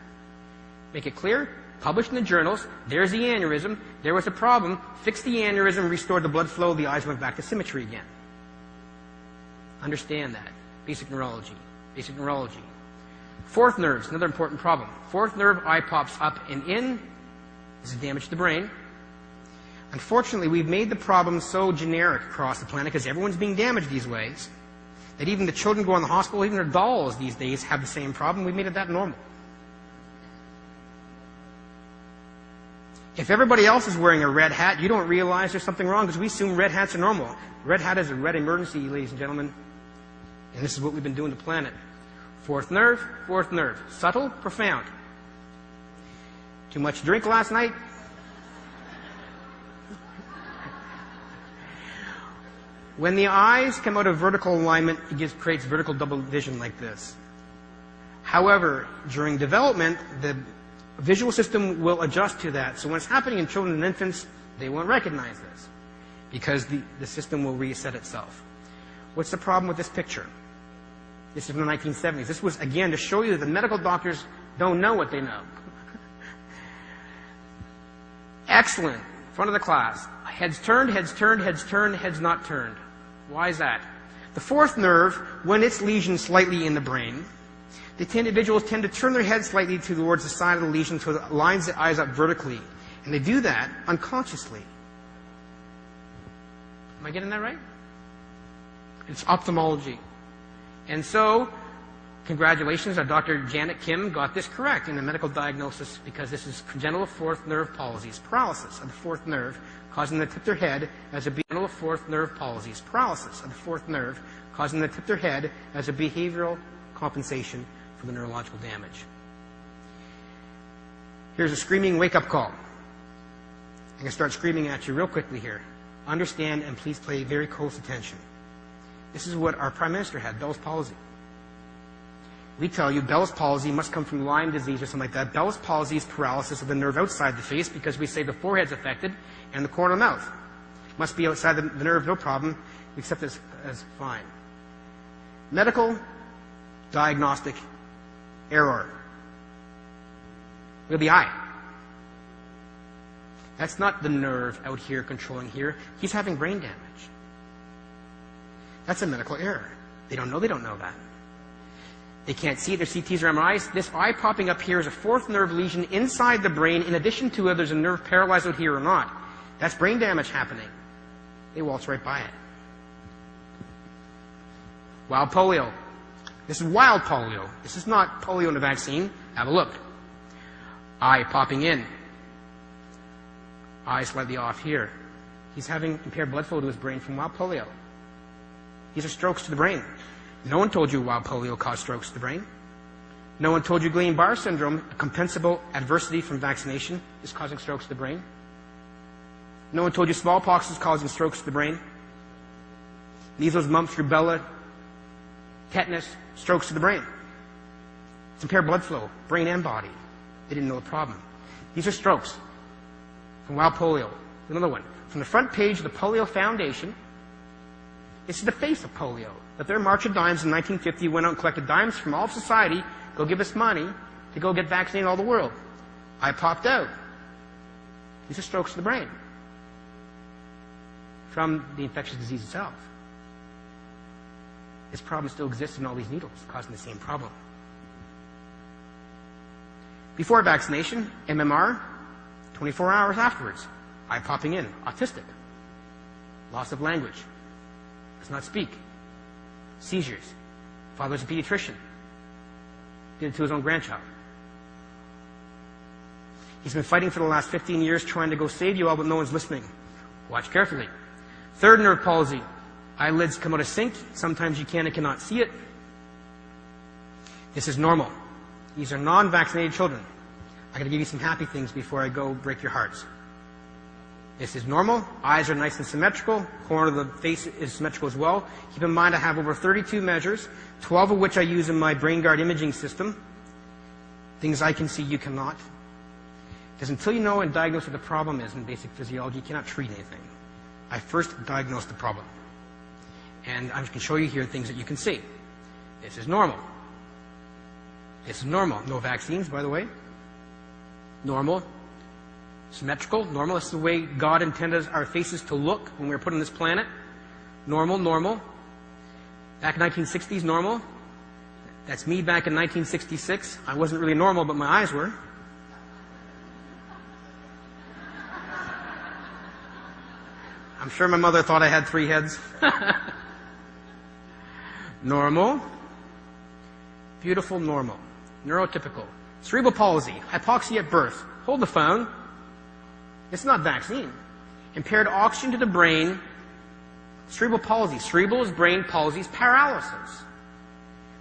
Make it clear. Published in the journals. There's the aneurysm. There was a problem. Fixed the aneurysm, restored the blood flow. The eyes went back to symmetry again. Understand that. Basic neurology. Basic neurology. Fourth nerves, another important problem. Fourth nerve, eye pops up and in. This is damage to the brain. Unfortunately, we've made the problem so generic across the planet because everyone's being damaged these ways that even the children go in the hospital, even their dolls these days have the same problem. We've made it that normal. If everybody else is wearing a red hat, you don't realize there's something wrong because we assume red hats are normal. Red hat is a red emergency, ladies and gentlemen. And this is what we've been doing to the planet. Fourth nerve, fourth nerve. Subtle, profound. Too much drink last night? When the eyes come out of vertical alignment, it creates vertical double vision like this. However, during development, the visual system will adjust to that. So when it's happening in children and infants, they won't recognize this because the system will reset itself. What's the problem with this picture? This is from the 1970s. This was, again, to show you that the medical doctors don't know what they know. Excellent. Front of the class. Heads turned, heads turned, heads turned, heads not turned. Why is that? The fourth nerve, when it's lesioned slightly in the brain, the individuals tend to turn their head slightly towards the side of the lesion so it lines the eyes up vertically. And they do that unconsciously. Am I getting that right? It's ophthalmology. And so, congratulations, Dr. Janet Kim got this correct in the medical diagnosis because this is congenital fourth nerve palsies, paralysis of the fourth nerve, causing them to tip their head as a congenital fourth nerve palsies, paralysis of the fourth nerve, causing them to tip their head as a behavioral compensation for the neurological damage. Here's a screaming wake-up call. I'm going to start screaming at you real quickly here. Understand and please pay very close attention. This is what our Prime Minister had, Bell's palsy. We tell you Bell's palsy must come from Lyme disease or something like that. Bell's palsy is paralysis of the nerve outside the face because we say the forehead's affected and the corner of the mouth. Must be outside the nerve, no problem. We accept this as fine. Medical diagnostic error. Look at the eye. That's not the nerve out here controlling here. He's having brain damage. That's a medical error. They don't know that. They can't see it. Their CTs are MRIs. This eye popping up here is a fourth nerve lesion inside the brain, in addition to whether there's a nerve paralyzed out here or not. That's brain damage happening. They waltz right by it. Wild polio. This is wild polio. This is not polio in a vaccine. Have a look. Eye popping in. Eye slightly off here. He's having impaired blood flow to his brain from wild polio. These are strokes to the brain. No one told you wild polio caused strokes to the brain. No one told you Guillain-Barré syndrome, a compensable adversity from vaccination, is causing strokes to the brain. No one told you smallpox is causing strokes to the brain. Measles, mumps, rubella, tetanus, strokes to the brain. It's impaired blood flow, brain and body. They didn't know the problem. These are strokes from wild polio. Another one. From the front page of the Polio Foundation, this is the face of polio. That their March of Dimes in 1950 went out and collected dimes from all of society, go give us money to go get vaccinated all the world. Eye popped out. These are strokes to the brain from the infectious disease itself. This problem still exists in all these needles, causing the same problem. Before vaccination, MMR, 24 hours afterwards, eye popping in, autistic, loss of language, does not speak, seizures, father's a pediatrician, did it to his own grandchild. He's been fighting for the last 15 years trying to go save you all, but no one's listening. Watch carefully. Third nerve palsy, eyelids come out of sync, sometimes you can and cannot see it. This is normal. These are non-vaccinated children. I got to give you some happy things before I go break your hearts. This is normal. Eyes are nice and symmetrical. Corner of the face is symmetrical as well. Keep in mind I have over 32 measures, 12 of which I use in my BrainGuard imaging system. Things I can see you cannot. Because until you know and diagnose what the problem is in basic physiology, you cannot treat anything. I first diagnose the problem. And I can show you here things that you can see. This is normal. This is normal. No vaccines, by the way. Normal. Symmetrical. Normal. This is the way God intended our faces to look when we were put on this planet. Normal, normal. Back in 1960s, normal. That's me back in 1966. I wasn't really normal, but my eyes were. I'm sure my mother thought I had 3 heads. Normal. Beautiful, normal. Neurotypical. Cerebral palsy. Hypoxia at birth. Hold the phone. It's not vaccine. Impaired oxygen to the brain. Cerebral palsy. Cerebral is brain, palsy is paralysis.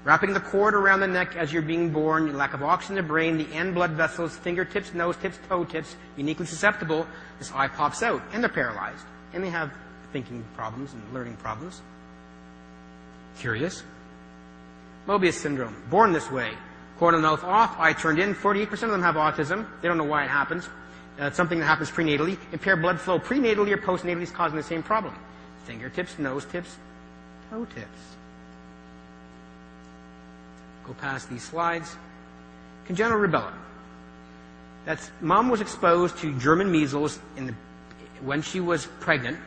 Wrapping the cord around the neck as you're being born, lack of oxygen in the brain, the end blood vessels, fingertips, nose tips, toe tips, uniquely susceptible. This eye pops out, and they're paralyzed. And they have thinking problems and learning problems. Curious. Mobius syndrome. Born this way. Corner of the mouth off, eye turned in. 48% of them have autism. They don't know why it happens. It's something that happens prenatally. Impaired blood flow prenatally or postnatally is causing the same problem. Fingertips, nose tips, toe tips. Go past these slides. Congenital rubella. That's mom was exposed to German measles when she was pregnant.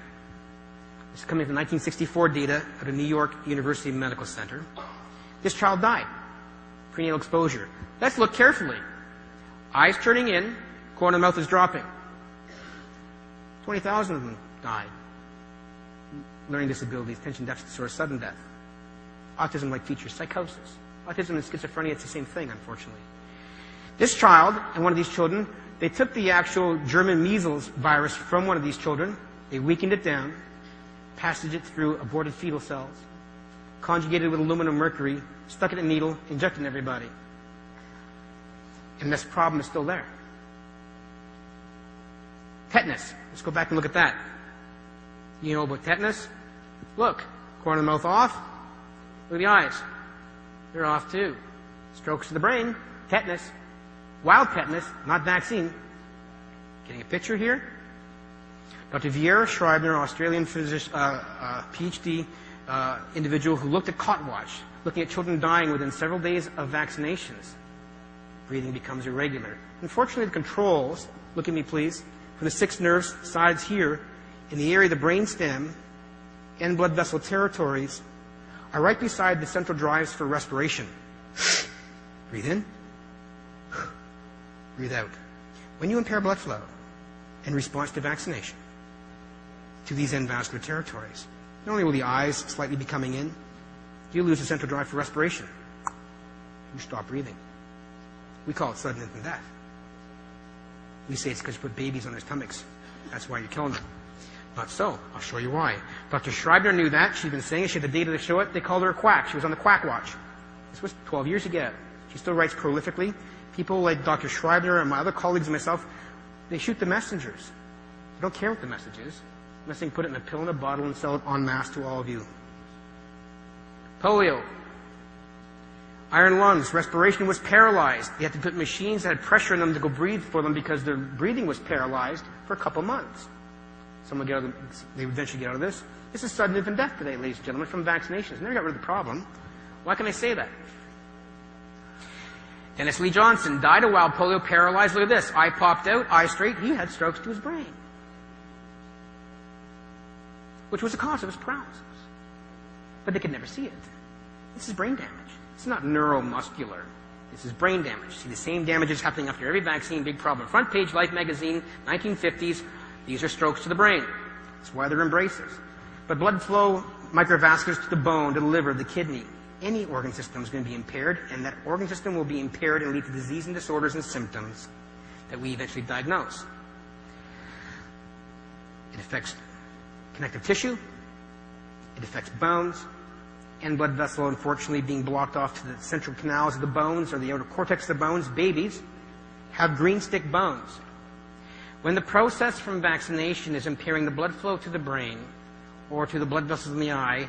This is coming from 1964 data at a New York University Medical Center. This child died. Prenatal exposure. Let's look carefully. Eyes turning in, corner of the mouth is dropping. 20,000 of them died. Learning disabilities, attention deficit disorder, sudden death. Autism-like features, psychosis. Autism and schizophrenia, it's the same thing, unfortunately. This child and one of these children, they took the actual German measles virus from one of these children, they weakened it down, passaged it through aborted fetal cells, conjugated with aluminum mercury, stuck it in a needle, injected in everybody. And this problem is still there. Tetanus. Let's go back and look at that. You know about tetanus? Look, corner of the mouth off. Look at the eyes. They're off too. Strokes to the brain, tetanus. Wild tetanus, not vaccine. Getting a picture here? Dr. Vieira Schreibner, Australian physician, PhD individual who looked at cot watch, looking at children dying within several days of vaccinations. Breathing becomes irregular. Unfortunately, the controls, look at me please, for the 6 nerve sides here, in the area of the brain stem and blood vessel territories, are right beside the central drives for respiration. Breathe in. Breathe out. When you impair blood flow in response to vaccination to these end vascular territories, not only will the eyes slightly be coming in, you lose the central drive for respiration. You stop breathing. We call it sudden infant death. We say it's because you put babies on their stomachs. That's why you're killing them. Not so. I'll show you why. Dr. Schreibner knew that. She'd been saying it. She had the data to show it. They called her a quack. She was on the quack watch. This was 12 years ago. She still writes prolifically. People like Dr. Schreibner and my other colleagues and myself, they shoot the messengers. They don't care what the message is. Unless they can put it in a pill in a bottle and sell it en masse to all of you. Polio. Iron lungs. Respiration was paralyzed. They had to put machines that had pressure in them to go breathe for them because their breathing was paralyzed for a couple months. Someone get out of they would eventually get out of this. This is sudden infant death today, ladies and gentlemen, from vaccinations. Never got rid of the problem. Why can I say that? Dennis Lee Johnson died of wild polio, paralyzed. Look at this. Eye popped out, eye straight. He had strokes to his brain, which was the cause of his paralysis. But they could never see it. This is brain damage. It's not neuromuscular. This is brain damage. See the same damages happening after every vaccine, big problem. Front page Life magazine, 1950s. These are strokes to the brain. That's why they're embraces. But blood flow, microvasculars to the bone, to the liver, the kidney, any organ system is going to be impaired, and that organ system will be impaired and lead to disease and disorders and symptoms that we eventually diagnose. It affects connective tissue, it affects bones, and blood vessel, unfortunately, being blocked off to the central canals of the bones or the outer cortex of the bones. Babies have green stick bones. When the process from vaccination is impairing the blood flow to the brain or to the blood vessels in the eye,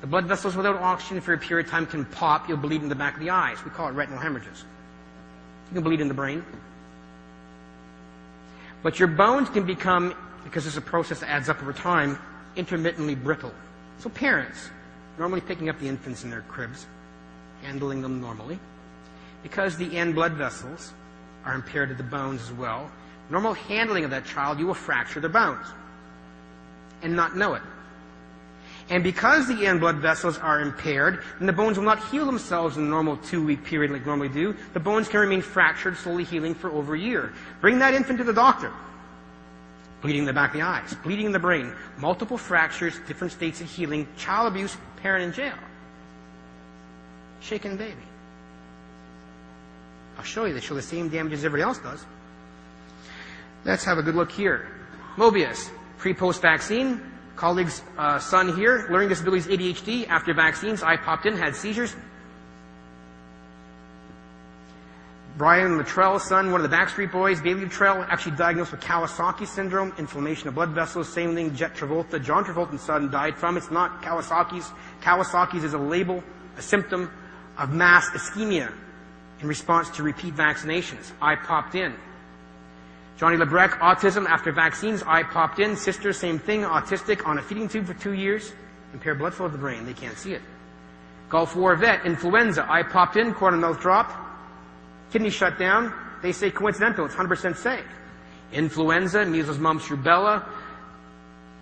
the blood vessels without oxygen for a period of time can pop. You'll bleed in the back of the eyes. We call it retinal hemorrhages. You can bleed in the brain. But your bones can become, because it's a process that adds up over time, intermittently brittle. So parents, normally picking up the infants in their cribs, handling them normally, because the end blood vessels are impaired to the bones as well, normal handling of that child, you will fracture their bones and not know it. And because the end blood vessels are impaired, and the bones will not heal themselves in a normal 2-week period like normally do, the bones can remain fractured, slowly healing for over a year. Bring that infant to the doctor. Bleeding in the back of the eyes, bleeding in the brain, multiple fractures, different states of healing, child abuse, parent in jail. Shaken baby. I'll show you. They show the same damage as everybody else does. Let's have a good look here. Mobius, pre-post vaccine. Colleague's son here, learning disabilities, ADHD, after vaccines, eye popped in, had seizures. Brian Luttrell's son, one of the Backstreet Boys, Baby Luttrell, actually diagnosed with Kawasaki syndrome, inflammation of blood vessels, same thing, John Travolta's son died from. It's not Kawasaki's. Kawasaki's is a label, a symptom of mass ischemia in response to repeat vaccinations. Eye popped in. Johnny Lebrec, autism after vaccines, eye popped in. Sister, same thing, autistic, on a feeding tube for 2 years. Impaired blood flow to the brain. They can't see it. Gulf War vet, influenza, eye popped in, corner mouth dropped. Kidney shut down. They say coincidental. It's 100% safe. Influenza, measles, mumps, rubella,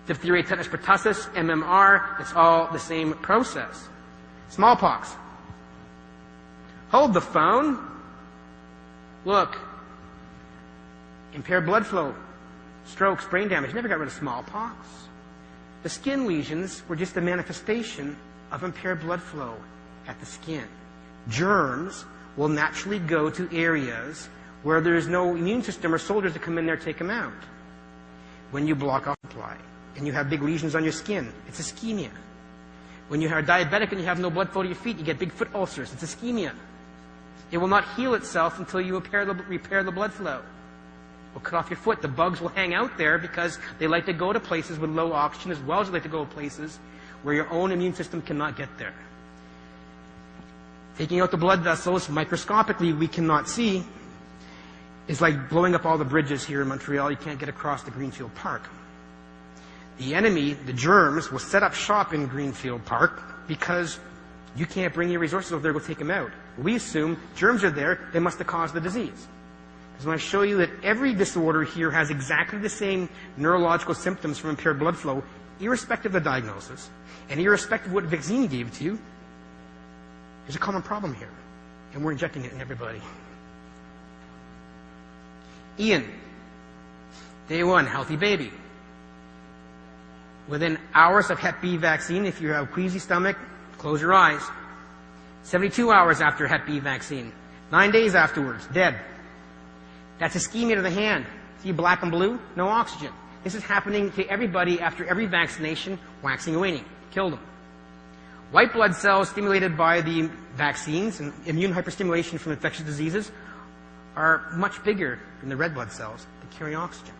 diphtheria, tetanus, pertussis, MMR. It's all the same process. Smallpox. Hold the phone. Look. Impaired blood flow, strokes, brain damage. Never got rid of smallpox. The skin lesions were just a manifestation of impaired blood flow at the skin. Germs will naturally go to areas where there is no immune system or soldiers to come in there and take them out. When you block off supply and you have big lesions on your skin, it's ischemia. When you are diabetic and you have no blood flow to your feet, you get big foot ulcers. It's ischemia. It will not heal itself until you repair the blood flow. will cut off your foot. The bugs will hang out there because they like to go to places with low oxygen as well as they like to go to places where your own immune system cannot get there. Taking out the blood vessels, microscopically we cannot see, is like blowing up all the bridges here in Montreal. You can't get across the Greenfield Park. The enemy, the germs, will set up shop in Greenfield Park because you can't bring your resources over there to go take them out. We assume germs are there, they must have caused the disease. Because when I show you that every disorder here has exactly the same neurological symptoms from impaired blood flow, irrespective of the diagnosis, and irrespective of what vaccine gave to you, there's a common problem here. And we're injecting it in everybody. Ian, day 1, healthy baby. Within hours of Hep B vaccine, if you have queasy stomach, close your eyes. 72 hours after Hep B vaccine. 9 days afterwards, dead. That's ischemia to the hand. See black and blue? No oxygen. This is happening to everybody after every vaccination, waxing and waning. Killed them. White blood cells stimulated by the vaccines and immune hyperstimulation from infectious diseases are much bigger than the red blood cells that carry oxygen.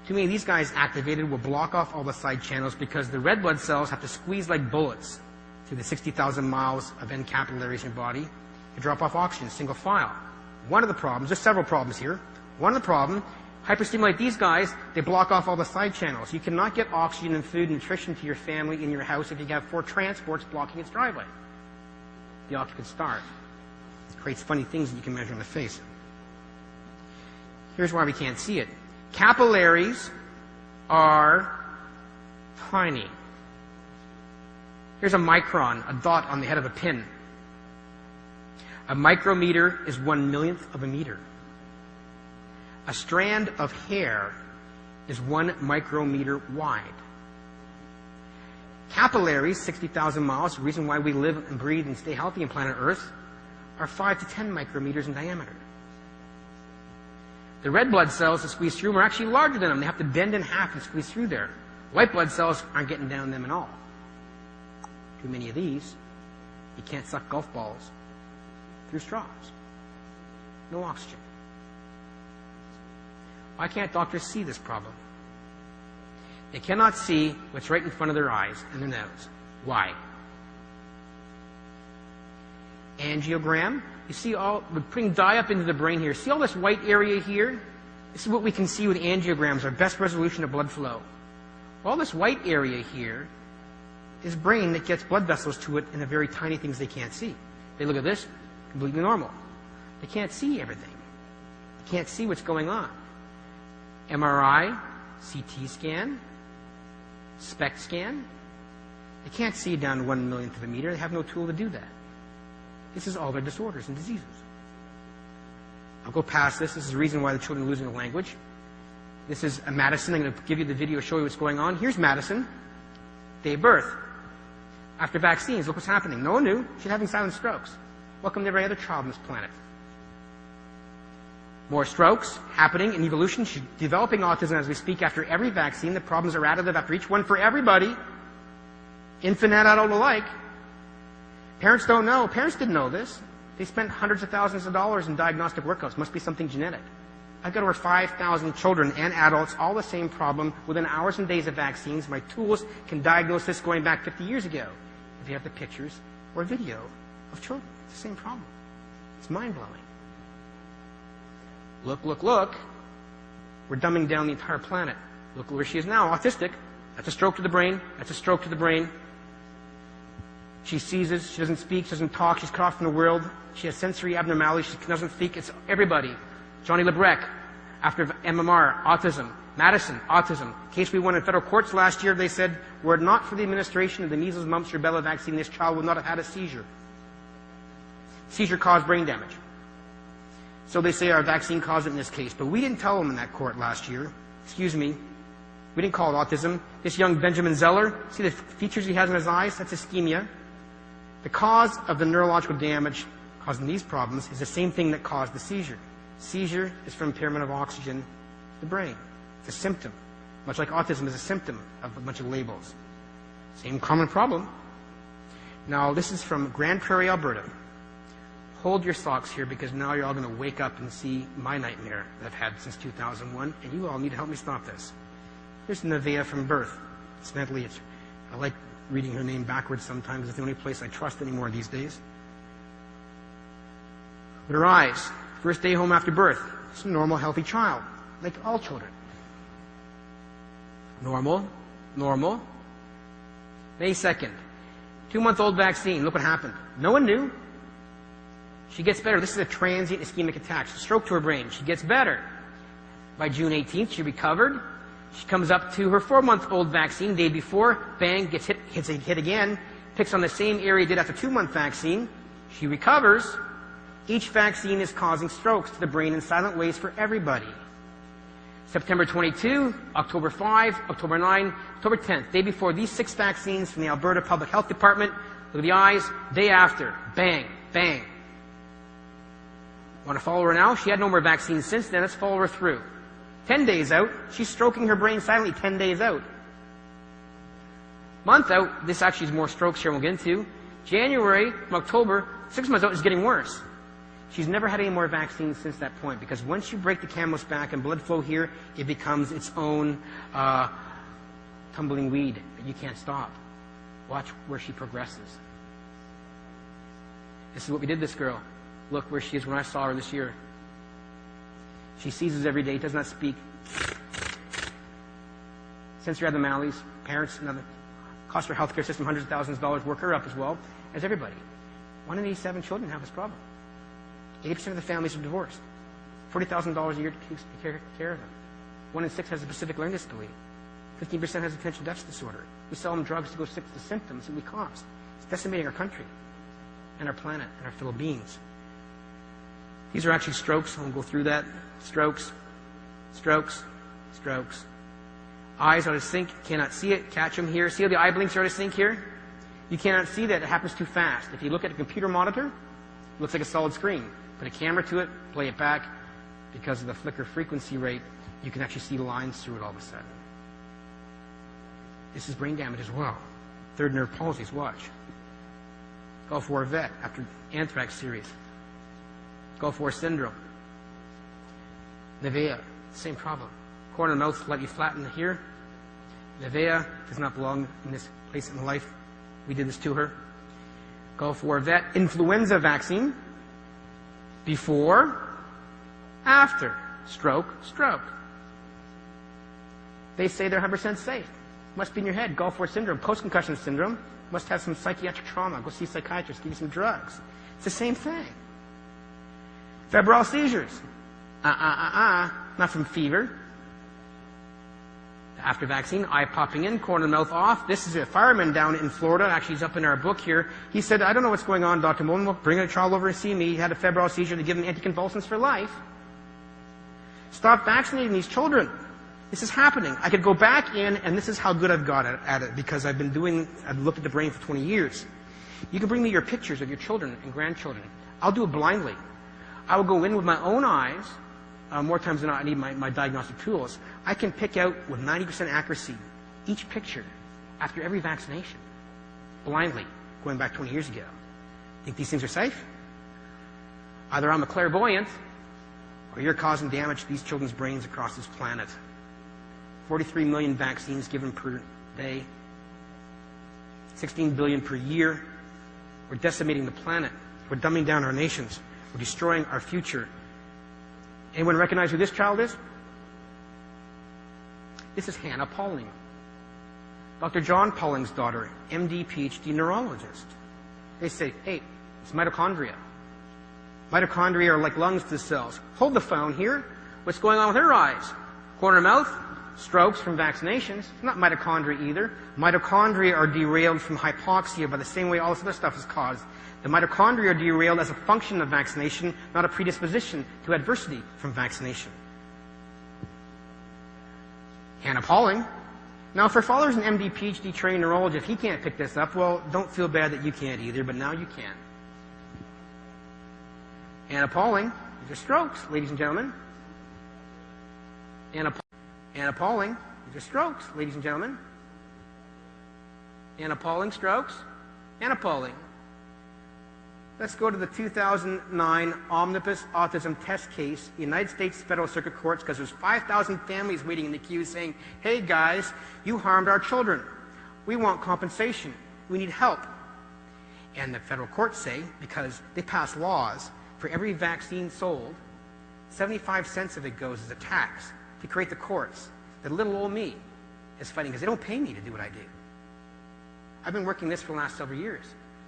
Too many of these guys activated will block off all the side channels because the red blood cells have to squeeze like bullets through the 60,000 miles of end capillaries in your body to drop off oxygen, single file. One of the problems, there's several problems here. One of the problems, hyperstimulate these guys, they block off all the side channels. You cannot get oxygen and food and nutrition to your family in your house if you have 4 transports blocking its driveway. The oxygen could starve. It creates funny things that you can measure in the face. Here's why we can't see it. Capillaries are tiny. Here's a micron, a dot on the head of a pin. A micrometer is 1/1,000,000th of a meter. A strand of hair is 1 micrometer wide. Capillaries, 60,000 miles, the reason why we live and breathe and stay healthy on planet Earth, are 5 to 10 micrometers in diameter. The red blood cells that squeeze through them are actually larger than them. They have to bend in half and squeeze through there. White blood cells aren't getting down them at all. Too many of these, you can't suck golf balls through straws. No oxygen. Why can't doctors see this problem? They cannot see what's right in front of their eyes and their nose. Why? Angiogram. You see we're putting dye up into the brain here. See all this white area here? This is what we can see with angiograms, our best resolution of blood flow. All this white area here is brain that gets blood vessels to it in the very tiny things they can't see. They look at this, completely normal. They can't see everything. They can't see what's going on. MRI, CT scan, SPECT scan. They can't see down to 1/1,000,000th of a meter. They have no tool to do that. This is all their disorders and diseases. I'll go past this. This is the reason why the children are losing the language. This is Madison. I'm going to give you the video, show you what's going on. Here's Madison, day of birth. After vaccines, look what's happening. No one knew. She's having silent strokes. Welcome to every other child on this planet. More strokes happening in evolution. She's developing autism as we speak after every vaccine. The problems are additive after each one for everybody. Infant and adult alike. Parents don't know. Parents didn't know this. They spent hundreds of thousands of dollars in diagnostic workups. Must be something genetic. I've got over 5,000 children and adults, all the same problem. Within hours and days of vaccines, my tools can diagnose this going back 50 years ago. If you have the pictures or video of children, it's the same problem. It's mind-blowing. Look, look, look. We're dumbing down the entire planet. Look where she is now, autistic. That's a stroke to the brain. That's a stroke to the brain. She seizes. She doesn't speak. She doesn't talk. She's cut off from the world. She has sensory abnormalities. She doesn't speak. It's everybody. Johnny Lebrec, after MMR, autism. Madison, autism. Case we won in federal courts last year, they said, were it not for the administration of the measles, mumps, rubella vaccine, this child would not have had a seizure. Seizure caused brain damage. So they say our vaccine caused it in this case. But we didn't tell them in that court last year. Excuse me. We didn't call it autism. This young Benjamin Zeller, see the features he has in his eyes? That's ischemia. The cause of the neurological damage causing these problems is the same thing that caused the seizure. Seizure is from impairment of oxygen to the brain. It's a symptom. Much like autism is a symptom of a bunch of labels. Same common problem. Now, this is from Grand Prairie, Alberta. hold your socks here, because now you're all going to wake up and see my nightmare that I've had since 2001, and you all need to help me stop this. Here's Nevaeh from birth. Incidentally, I like reading her name backwards sometimes. It's the only place I trust anymore these days. But her eyes, first day home after birth. It's a normal, healthy child, like all children. Normal, normal. May 2nd, 2-month-old vaccine. Look what happened. No one knew. She gets better. This is a transient ischemic attack. Stroke to her brain. She gets better. By June 18th, she recovered. She comes up to her 4-month-old vaccine. Day before, bang, gets hit again. Picks on the same area did after 2-month vaccine. She recovers. Each vaccine is causing strokes to the brain in silent ways for everybody. September 22, October 5, October 9, October 10th. Day before, these 6 vaccines from the Alberta Public Health Department. Look at the eyes. Day after, bang, bang. Want to follow her now? She had no more vaccines since then. Let's follow her through. 10 days out, she's stroking her brain silently 10 days out. Month out, this actually is more strokes here we'll get into. January from October, 6 months out, is getting worse. She's never had any more vaccines since that point, because once you break the camel's back and blood flow here, it becomes its own tumbling weed that you can't stop. Watch where she progresses. This is what we did this girl. Look where she is when I saw her this year. She seizes every day, does not speak. Sensory abnormalities, parents, another. Cost her healthcare system hundreds of thousands of dollars, work her up as well as everybody. 1 in 87 children have this problem. 80% of the families are divorced. $40,000 a year to take care of them. 1 in 6 has a specific learning disability. 15% has attention deficit disorder. We sell them drugs to go fix the symptoms that we cause. It's decimating our country and our planet and our fellow beings. These are actually strokes. I won't go through that. Strokes, strokes, strokes. Eyes out of sync. Cannot see it. Catch them here. See how the eye blinks are out of sync here? You cannot see that. It happens too fast. If you look at a computer monitor, it looks like a solid screen. Put a camera to it, play it back. Because of the flicker frequency rate, you can actually see lines through it all of a sudden. This is brain damage as well. Third nerve palsies. Watch. Gulf War vet after anthrax series. Gulf War syndrome. Nevaeh, same problem. Corner of the mouth slightly flattened here. Nevaeh does not belong in this place in life. We did this to her. Gulf War vet. Influenza vaccine. Before. After. Stroke. Stroke. They say they're 100% safe. Must be in your head. Gulf War syndrome. Post-concussion syndrome. Must have some psychiatric trauma. Go see a psychiatrist. Give you some drugs. It's the same thing. Febrile seizures. Not from fever. After vaccine, eye popping in, corner of the mouth off. This is a fireman down in Florida. Actually, he's up in our book here. He said, I don't know what's going on, Dr. Moulden. Well, bring a child over and see me. He had a febrile seizure. They give him anticonvulsants for life. Stop vaccinating these children. This is happening. I could go back in, and this is how good I've got at it, because I've looked at the brain for 20 years. You can bring me your pictures of your children and grandchildren. I'll do it blindly. I will go in with my own eyes. More times than not, I need my diagnostic tools. I can pick out with 90% accuracy each picture after every vaccination, blindly, going back 20 years ago. Think these things are safe? Either I'm a clairvoyant, or you're causing damage to these children's brains across this planet. 43 million vaccines given per day, 16 billion per year. We're decimating the planet. We're dumbing down our nations. We're destroying our future. Anyone recognize who this child is? This is Hannah Pauling. Dr. John Pauling's daughter, MD, PhD neurologist. They say, hey, it's mitochondria. Mitochondria are like lungs to the cells. Hold the phone here. What's going on with her eyes? Corner mouth, strokes from vaccinations. Not mitochondria either. Mitochondria are derailed from hypoxia by the same way all this other stuff is caused. The mitochondria are derailed as a function of vaccination, not a predisposition to adversity from vaccination. Hannah Pauling. Now, if her father's an MD, PhD trained neurologist, if he can't pick this up, well, don't feel bad that you can't either, but now you can. Hannah Pauling, these are strokes, ladies and gentlemen. Hannah Pauling, these are strokes, ladies and gentlemen. Hannah Pauling, strokes. Hannah Pauling. Let's go to the 2009 Omnibus Autism Test case, United States Federal Circuit Courts, because there's 5,000 families waiting in the queue saying, hey guys, you harmed our children. We want compensation. We need help. And the federal courts say, because they pass laws, for every vaccine sold, 75 cents of it goes as a tax to create the courts. That little old me is fighting because they don't pay me to do what I do. I've been working this for the last several years.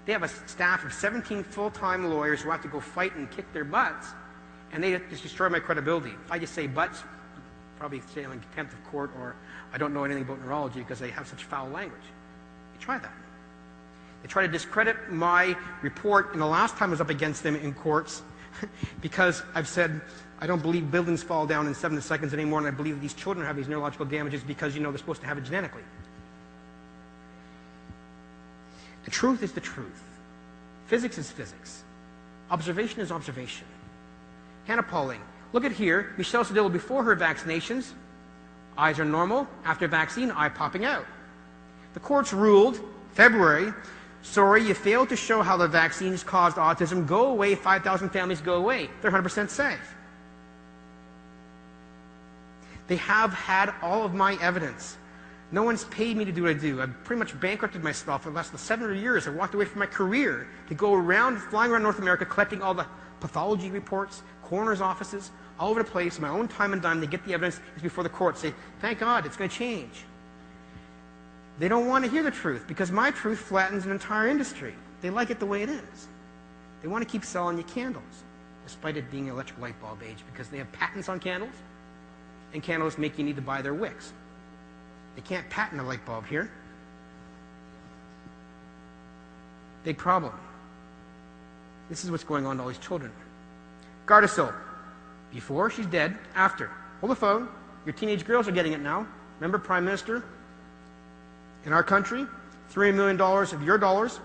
They have a staff of 17 full-time lawyers who have to go fight and kick their butts, and they just destroy my credibility. If I just say butts, probably say I'm in contempt of court, or I don't know anything about neurology because they have such foul language. They try that. They try to discredit my report, and the last time I was up against them in courts because I've said I don't believe buildings fall down in 7 seconds anymore, and I believe that these children have these neurological damages because, they're supposed to have it genetically. The truth is the truth. Physics is physics. Observation is observation. Hannah Pauling, look at here. Michelle Cedillo before her vaccinations. Eyes are normal. After vaccine, eye popping out. The courts ruled, February, sorry, you failed to show how the vaccines caused autism. Go away. 5,000 families go away. They're 100% safe. They have had all of my evidence. No one's paid me to do what I do. I've pretty much bankrupted myself for the last 7 years. I walked away from my career to go around, flying around North America, collecting all the pathology reports, coroner's offices, all over the place, my own time and dime to get the evidence before the court. Say, thank God, it's going to change. They don't want to hear the truth because my truth flattens an entire industry. They like it the way it is. They want to keep selling you candles, despite it being electric light bulb age, because they have patents on candles, and candles make you need to buy their wicks. They can't patent a light bulb here. Big problem. This is what's going on to all these children. Gardasil. Before, she's dead. After. Hold the phone. Your teenage girls are getting it now. Remember, Prime Minister? In our country, $3 million of your dollars.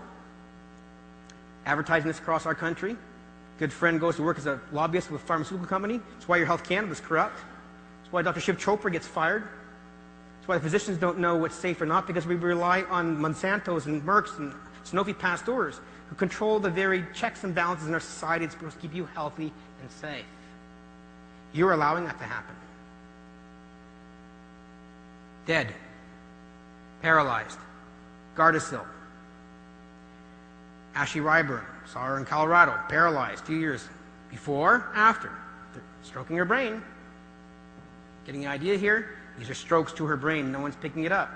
Advertising this across our country. Good friend goes to work as a lobbyist with a pharmaceutical company. That's why your Health Canada is corrupt. That's why Dr. Shiv Chopra gets fired. That's why the physicians don't know what's safe or not, because we rely on Monsantos and Mercks and Sanofi Pasteurs who control the very checks and balances in our society. It's supposed to keep you healthy and safe. You're allowing that to happen. Dead. Paralyzed. Gardasil. Ashley Ryburn. Saw her in Colorado. Paralyzed. 2 years. Before, after. They're stroking her brain. Getting the idea here? These are strokes to her brain. No one's picking it up.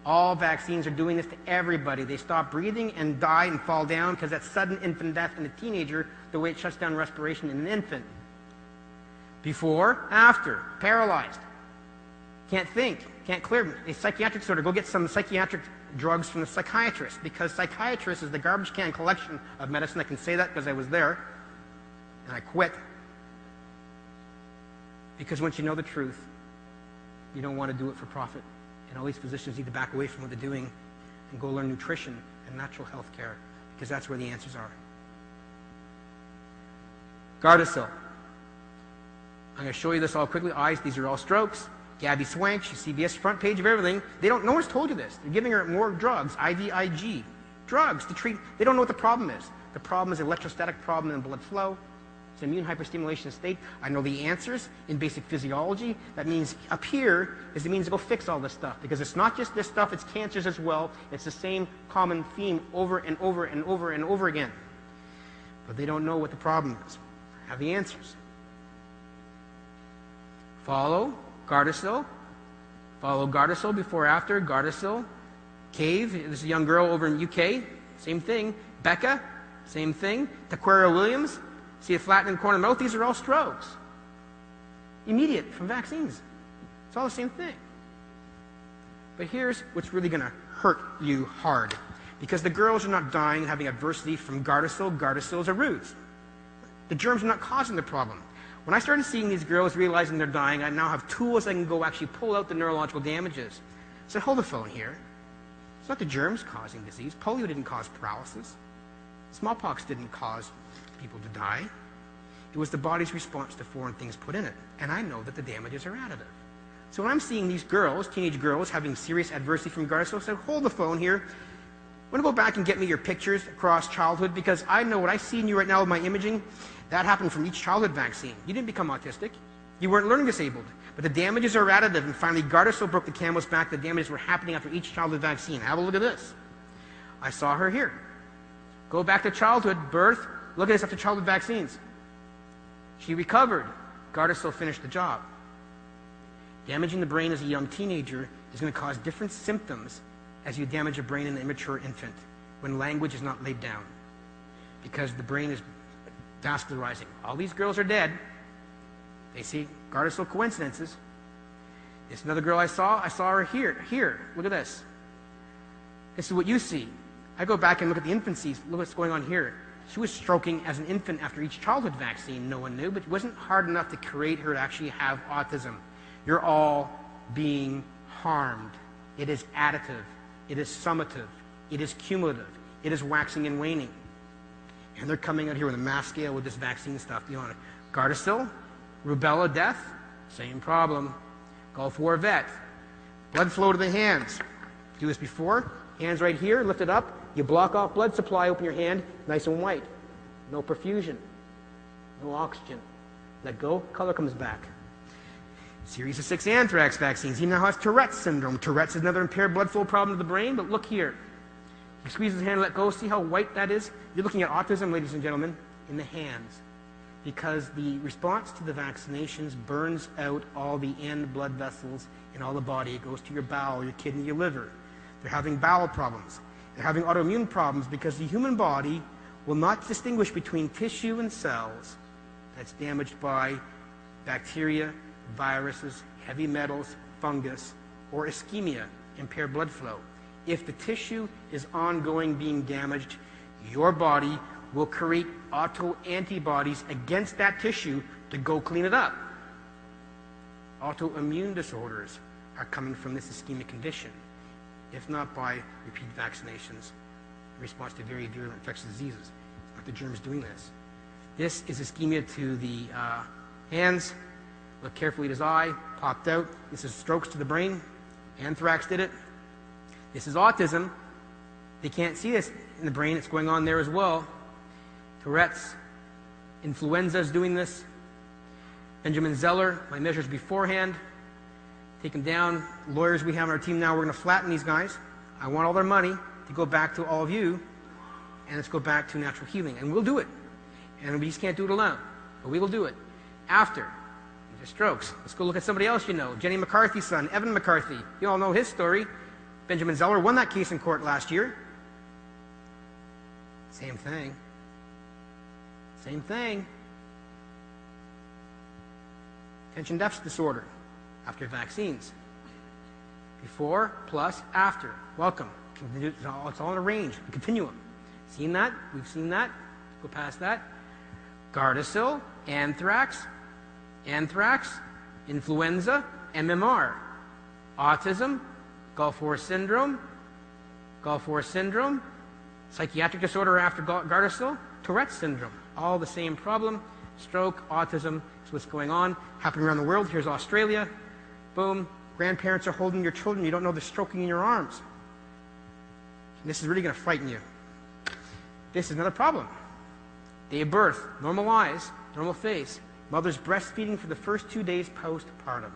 All vaccines are doing this to everybody. They stop breathing and die and fall down because that's sudden infant death in a teenager, the way it shuts down respiration in an infant. Before, after, paralyzed. Can't think, can't clear. A psychiatric disorder. Go get some psychiatric drugs from the psychiatrist, because psychiatrist is the garbage can collection of medicine. I can say that because I was there, and I quit. Because once you know the truth, you don't want to do it for profit. And all these physicians need to back away from what they're doing and go learn nutrition and natural health care, because that's where the answers are. Gardasil. I'm going to show you this all quickly. Eyes, these are all strokes. Gabby Swank, she's CBS front page of everything. No one's told you this. They're giving her more drugs, IVIG. Drugs to treat, they don't know what the problem is. The problem is an electrostatic problem in blood flow. It's an immune hyperstimulation state. I know the answers in basic physiology. That means up here is the means to go fix all this stuff, because it's not just this stuff, it's cancers as well. It's the same common theme over and over and over and over again. But they don't know what the problem is. Have the answers. Follow Gardasil. Follow Gardasil before, after. Gardasil. Cave, this is a young girl over in UK. Same thing. Becca, same thing. Taquera Williams. See it flat in the corner of the mouth? These are all strokes. Immediate from vaccines. It's all the same thing. But here's what's really going to hurt you hard. Because the girls are not dying and having adversity from Gardasil. Gardasil is a ruse. The germs are not causing the problem. When I started seeing these girls realizing they're dying, I now have tools I can go actually pull out the neurological damages. So hold the phone here. It's not the germs causing disease. Polio didn't cause paralysis. Smallpox didn't cause people to die. It was the body's response to foreign things put in it. And I know that the damages are additive. So when I'm seeing these girls, teenage girls, having serious adversity from Gardasil, I said, hold the phone here. Want to go back and get me your pictures across childhood? Because I know what I see in you right now with my imaging, that happened from each childhood vaccine. You didn't become autistic. You weren't learning disabled. But the damages are additive, and finally Gardasil broke the camel's back. The damages were happening after each childhood vaccine. Have a look at this. I saw her here. Go back to childhood, birth. Look at this after childhood vaccines. She recovered. Gardasil finished the job. Damaging the brain as a young teenager is going to cause different symptoms as you damage a brain in an immature infant when language is not laid down, because the brain is vascularizing. All these girls are dead. They see Gardasil coincidences. This is another girl I saw her here. Here, look at this. This is what you see. I go back and look at the infancy. Look what's going on here. She was stroking as an infant after each childhood vaccine. No one knew, but it wasn't hard enough to create her to actually have autism. You're all being harmed. It is additive. It is summative. It is cumulative. It is waxing and waning. And they're coming out here with a mass scale with this vaccine stuff. You know, Gardasil, rubella death, same problem. Gulf War vet. Blood flow to the hands. Do this before. Hands right here, lift it up. You block off blood supply, open your hand, nice and white. No perfusion. No oxygen. Let go, color comes back. Series of 6 anthrax vaccines. He now has Tourette's syndrome. Tourette's is another impaired blood flow problem to the brain, but look here. You squeeze his hand, let go, see how white that is? You're looking at autism, ladies and gentlemen, in the hands. Because the response to the vaccinations burns out all the end blood vessels in all the body. It goes to your bowel, your kidney, your liver. They're having bowel problems. They're having autoimmune problems because the human body will not distinguish between tissue and cells that's damaged by bacteria, viruses, heavy metals, fungus, or ischemia, impaired blood flow. If the tissue is ongoing being damaged, your body will create autoantibodies against that tissue to go clean it up. Autoimmune disorders are coming from this ischemic condition, if not by repeat vaccinations in response to very virulent infectious diseases. It's not the germs doing this. This is ischemia to the hands. Look carefully at his eye, popped out. This is strokes to the brain. Anthrax did it. This is autism. They can't see this in the brain. It's going on there as well. Tourette's. Influenza is doing this. Benjamin Zeller, my measures beforehand. Take them down. Lawyers we have on our team now, we're going to flatten these guys. I want all their money to go back to all of you, and let's go back to natural healing. And we'll do it. And we just can't do it alone. But we will do it. After the strokes. Let's go look at somebody else you know. Jenny McCarthy's son, Evan McCarthy. You all know his story. Benjamin Zeller won that case in court last year. Same thing. Same thing. Attention deficit disorder after vaccines. Before, plus, after. Welcome. It's all in a range, a continuum. Seen that? We've seen that. Go past that. Gardasil, anthrax, influenza, MMR, autism, Gulf War syndrome, psychiatric disorder after Gardasil, Tourette's syndrome. All the same problem. Stroke, autism is what's going on. Happening around the world. Here's Australia. Boom. Grandparents are holding your children. You don't know they're stroking in your arms. And this is really going to frighten you. This is another problem. Day of birth, normal eyes, normal face. Mother's breastfeeding for the first 2 days postpartum.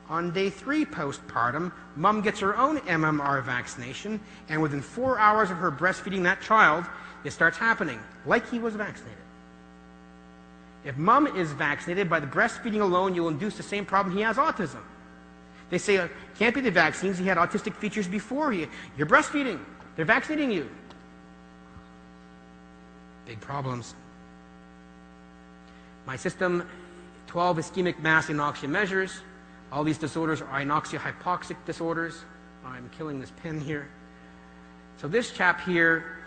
On day 3 postpartum, mom gets her own MMR vaccination, and within 4 hours of her breastfeeding that child, it starts happening, like he was vaccinated. If mom is vaccinated, by the breastfeeding alone, you'll induce the same problem. He has autism. They say, it can't be the vaccines. He had autistic features before. You're breastfeeding. They're vaccinating you. Big problems. My system, 12 ischemic mass anoxia measures. All these disorders are anoxia-hypoxic disorders. I'm killing this pen here. So this chap here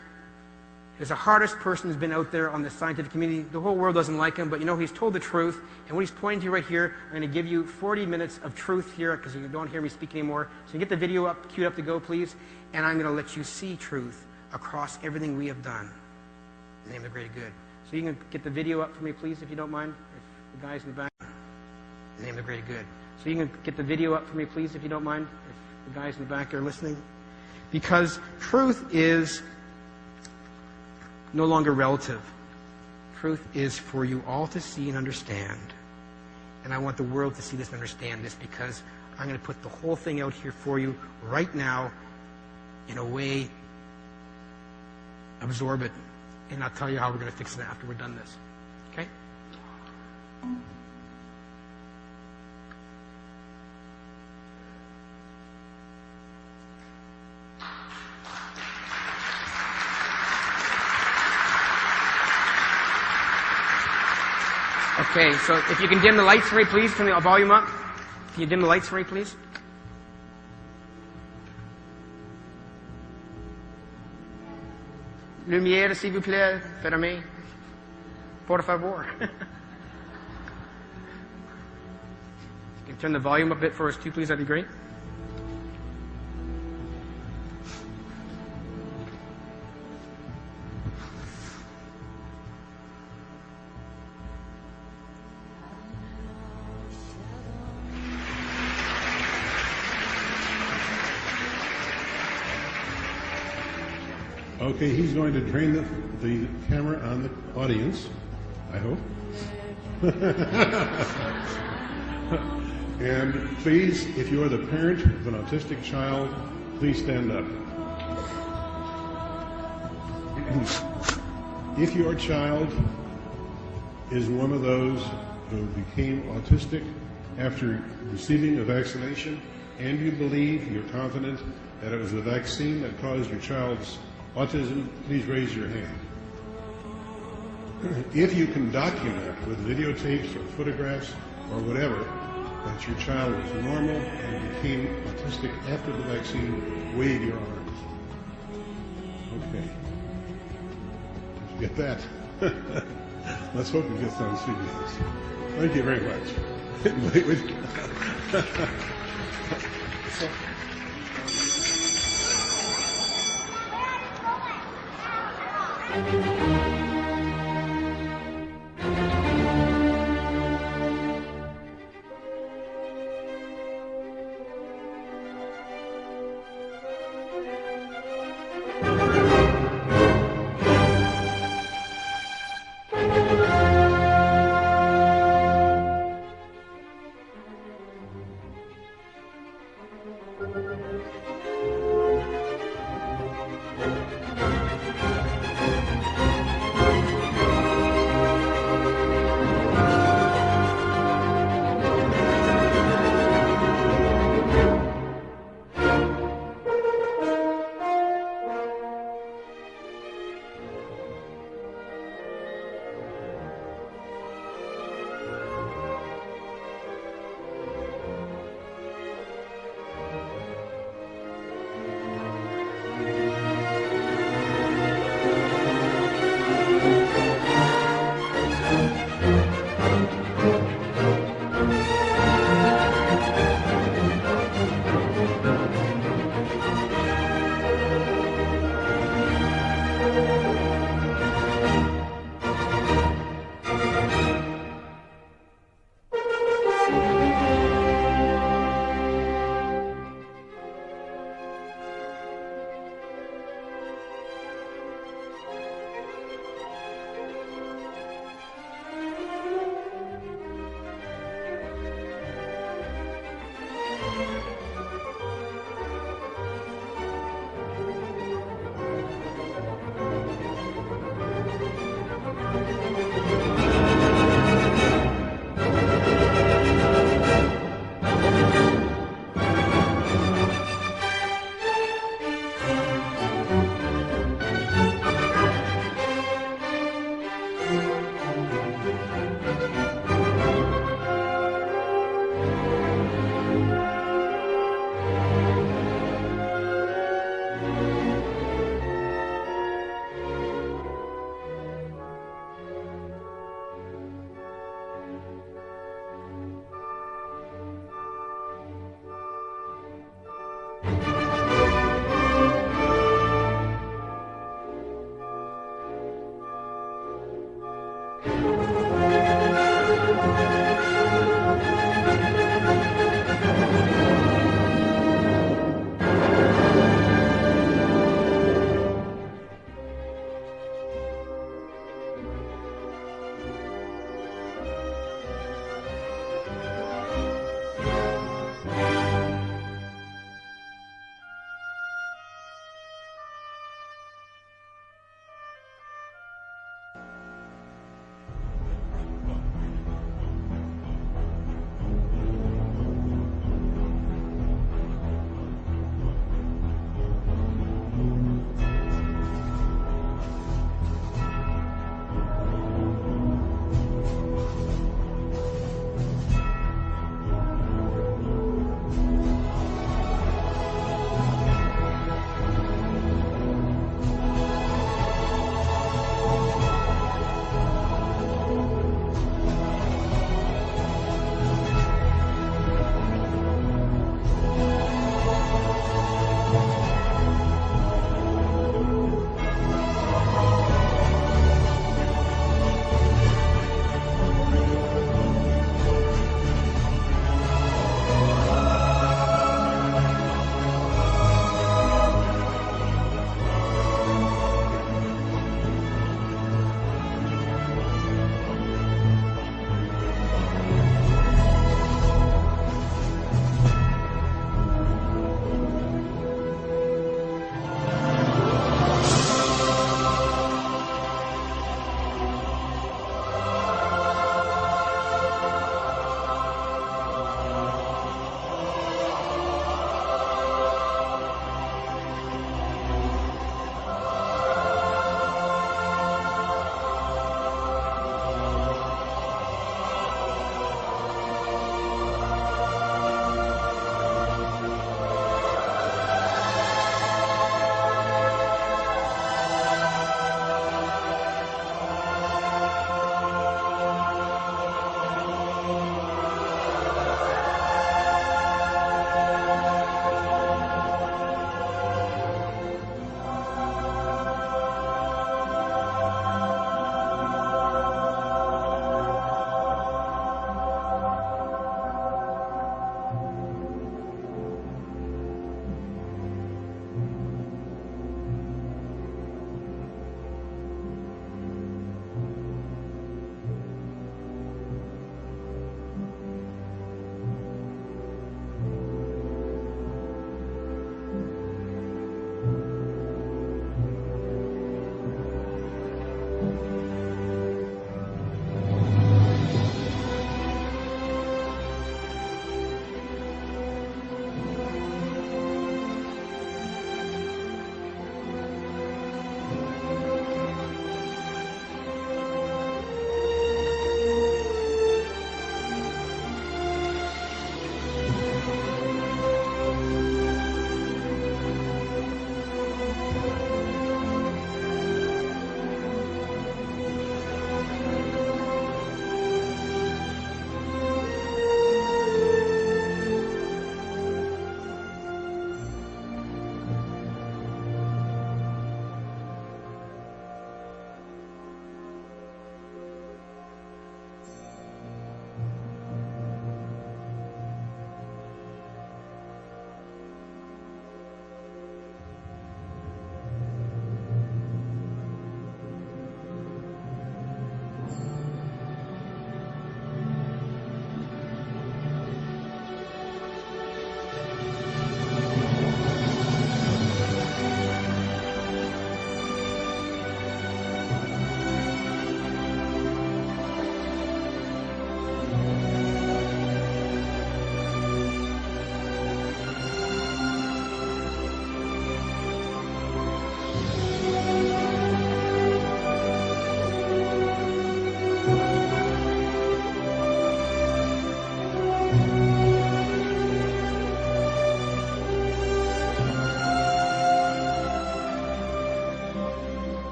is the hardest person who's been out there on the scientific community. The whole world doesn't like him, but you know, he's told the truth. And what he's pointing to right here, I'm going to give you 40 minutes of truth here because you don't hear me speak anymore. So you get the video up, queued up to go, please. And I'm going to let you see truth across everything we have done. In the name of the great good. So you can get the video up for me, please, if you don't mind. If the guys in the back. In the name of the great good. So you can get the video up for me, please, if you don't mind. If the guys in the back are listening. Because truth is no longer relative. Truth is for you all to see and understand. And I want the world to see this and understand this, because I'm going to put the whole thing out here for you right now in a way. Absorb it, and I'll tell you how we're going to fix it after we're done this. Okay? Okay, so if you can dim the lights for me, please. Turn the volume up. Can you dim the lights for me, please? Lumière, s'il vous plaît, fermez. Por favor. You can turn the volume up a bit for us too, please. That'd be great. Okay, he's going to drain the camera on the audience, I hope. And please, if you are the parent of an autistic child, please stand up. If your child is one of those who became autistic after receiving a vaccination, and you believe, you're confident that it was the vaccine that caused your child's autism, please raise your hand. If you can document with videotapes or photographs or whatever that your child was normal and became autistic after the vaccine, wave your arms. Okay. Did you get that? Let's hope it gets on CBS. Thank you very much.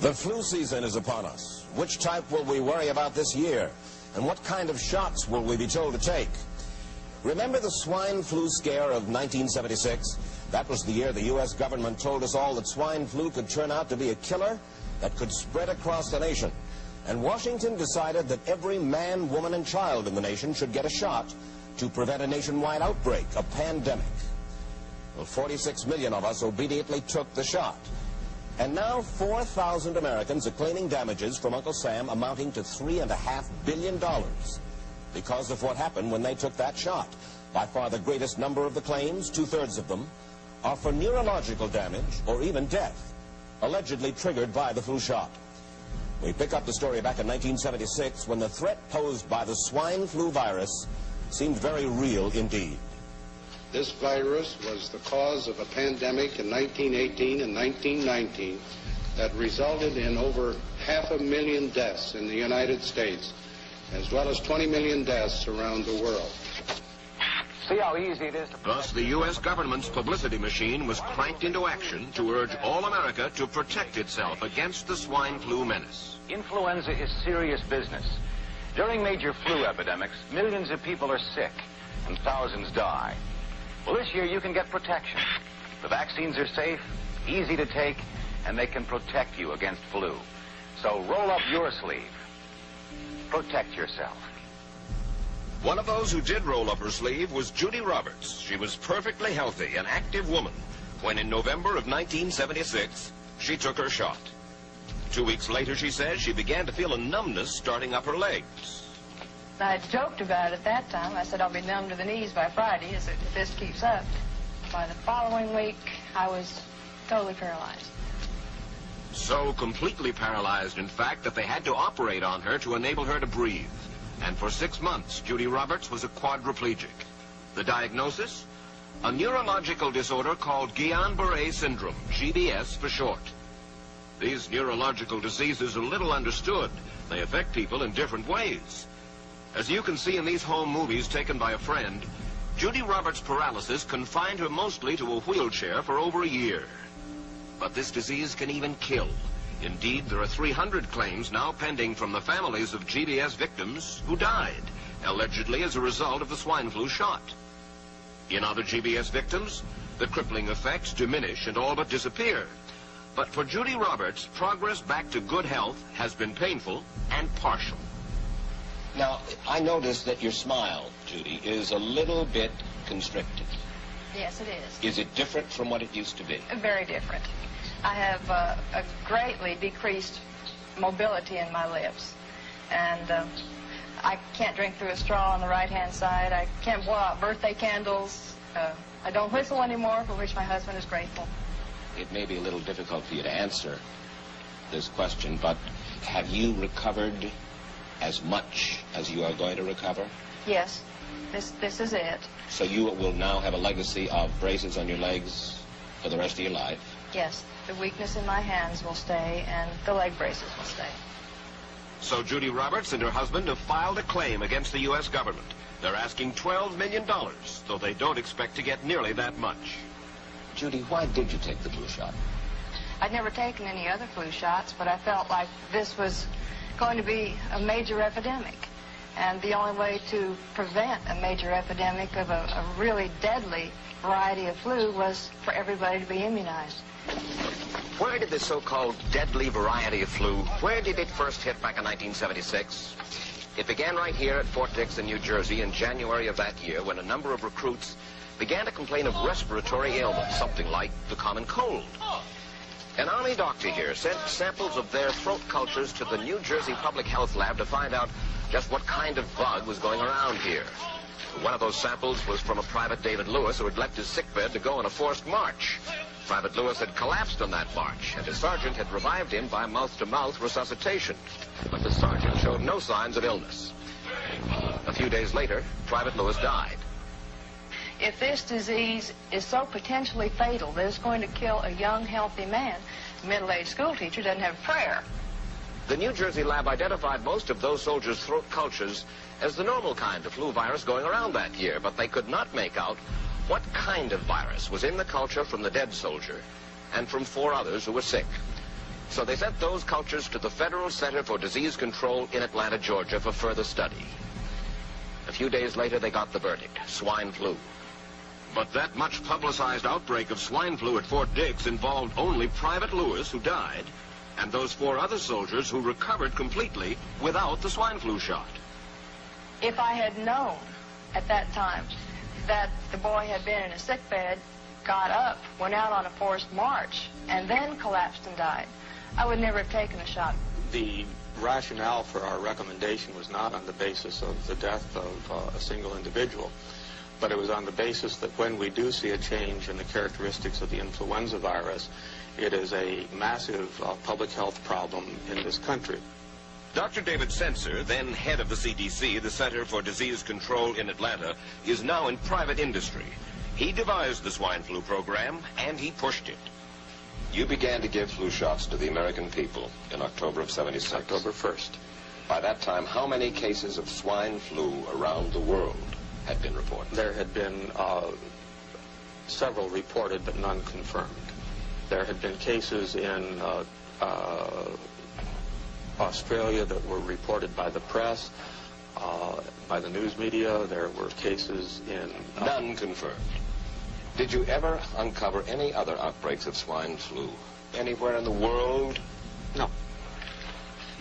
The flu season is upon us. Which type will we worry about this year? And what kind of shots will we be told to take? Remember the swine flu scare of 1976? That was the year the U.S. government told us all that swine flu could turn out to be a killer that could spread across the nation. And Washington decided that every man, woman, and child in the nation should get a shot to prevent a nationwide outbreak, a pandemic. Well, 46 million of us obediently took the shot. And now 4,000 Americans are claiming damages from Uncle Sam amounting to $3.5 billion because of what happened when they took that shot. By far the greatest number of the claims, 2/3 of them, are for neurological damage or even death, allegedly triggered by the flu shot. We pick up the story back in 1976 when the threat posed by the swine flu virus seemed very real indeed. This virus was the cause of a pandemic in 1918 and 1919 that resulted in over 500,000 deaths in the United States, as well as 20 million deaths around the world. See how easy it is to... Thus, the U.S. government's publicity machine was cranked into action to urge all America to protect itself against the swine flu menace. Influenza is serious business. During major flu epidemics, millions of people are sick and thousands die. Well, this year you can get protection. The vaccines are safe, easy to take, and they can protect you against flu. So roll up your sleeve. Protect yourself. One of those who did roll up her sleeve was Judy Roberts. She was perfectly healthy, an active woman, when in November of 1976, she took her shot. 2 weeks later, she says, she began to feel a numbness starting up her legs. I joked about it at that time. I said I'll be numb to the knees by Friday if this keeps up. By the following week, I was totally paralyzed. So completely paralyzed, in fact, that they had to operate on her to enable her to breathe. And for 6 months, Judy Roberts was a quadriplegic. The diagnosis? A neurological disorder called Guillain-Barré syndrome, GBS for short. These neurological diseases are little understood. They affect people in different ways. As you can see in these home movies taken by a friend, Judy Roberts' paralysis confined her mostly to a wheelchair for over a year. But this disease can even kill. Indeed, there are 300 claims now pending from the families of GBS victims who died, allegedly as a result of the swine flu shot. In other GBS victims, the crippling effects diminish and all but disappear. But for Judy Roberts, progress back to good health has been painful and partial. Now, I noticed that your smile, Judy, is a little bit constricted. Yes, it is. Is it different from what it used to be? Very different. I have a greatly decreased mobility in my lips. And I can't drink through a straw on the right-hand side. I can't blow out birthday candles. I don't whistle anymore, for which my husband is grateful. It may be a little difficult for you to answer this question, but have you recovered as much as you are going to recover? Yes, this is it. So you will now have a legacy of braces on your legs for the rest of your life? Yes, the weakness in my hands will stay, and the leg braces will stay. So Judy Roberts and her husband have filed a claim against the U.S. government. They're asking $12 million, though they don't expect to get nearly that much. Judy, why did you take the flu shot? I'd never taken any other flu shots, but I felt like this was going to be a major epidemic. And the only way to prevent a major epidemic of a really deadly variety of flu was for everybody to be immunized. Where did this so-called deadly variety of flu, where did it first hit back in 1976? It began right here at Fort Dix in New Jersey in January of that year when a number of recruits began to complain of respiratory ailments, something like the common cold. An Army doctor here sent samples of their throat cultures to the New Jersey Public Health Lab to find out just what kind of bug was going around here. One of those samples was from a Private David Lewis who had left his sickbed to go on a forced march. Private Lewis had collapsed on that march, and his sergeant had revived him by mouth-to-mouth resuscitation. But the sergeant showed no signs of illness. A few days later, Private Lewis died. If this disease is so potentially fatal that it's going to kill a young, healthy man, a middle-aged school teacher doesn't have a prayer. The New Jersey lab identified most of those soldiers' throat cultures as the normal kind of flu virus going around that year, but they could not make out what kind of virus was in the culture from the dead soldier and from 4 others who were sick. So they sent those cultures to the Federal Center for Disease Control in Atlanta, Georgia for further study. A few days later, they got the verdict: swine flu. But that much publicized outbreak of swine flu at Fort Dix involved only Private Lewis, who died, and those 4 other soldiers who recovered completely without the swine flu shot. If I had known at that time that the boy had been in a sick bed, got up, went out on a forced march, and then collapsed and died, I would never have taken the shot. The rationale for our recommendation was not on the basis of the death of a single individual, but it was on the basis that when we do see a change in the characteristics of the influenza virus, it is a massive public health problem in this country. Dr. David Senser, then head of the CDC, the Center for Disease Control in Atlanta, is now in private industry. He devised the swine flu program, and he pushed it. You began to give flu shots to the American people in October of '76. October 1st. By that time, how many cases of swine flu around the world had been reported? There had been several reported, but none confirmed. There had been cases in Australia that were reported by the press, by the news media. There were cases in... None confirmed. Did you ever uncover any other outbreaks of swine flu anywhere in the world? No.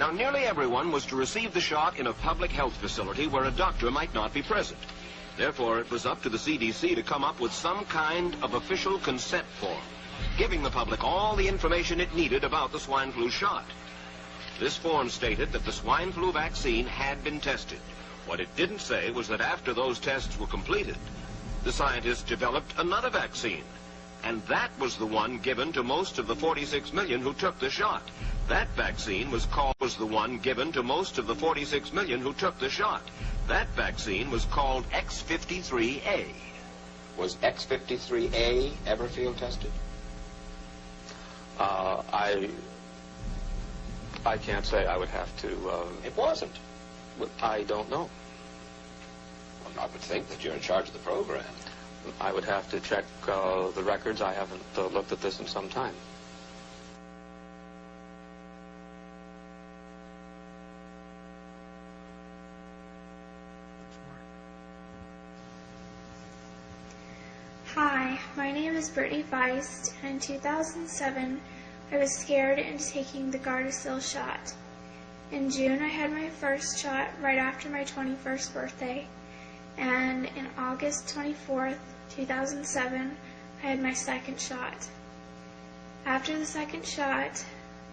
Now, nearly everyone was to receive the shot in a public health facility where a doctor might not be present. Therefore, it was up to the CDC to come up with some kind of official consent form, giving the public all the information it needed about the swine flu shot. This form stated that the swine flu vaccine had been tested. What it didn't say was that after those tests were completed, the scientists developed another vaccine, and that was the one given to most of the 46 million who took the shot. That vaccine was the one given to most of the 46 million who took the shot. That vaccine was called X53A. Was X53A ever field tested? I can't say. I would have to... It wasn't. I don't know. Well, I would think that you're in charge of the program. I would have to check the records. I haven't looked at this in some time. Hi, my name is Brittany Feist, and in 2007, I was scared into taking the Gardasil shot. In June, I had my first shot right after my 21st birthday, and in August 24th, 2007, I had my second shot. After the second shot,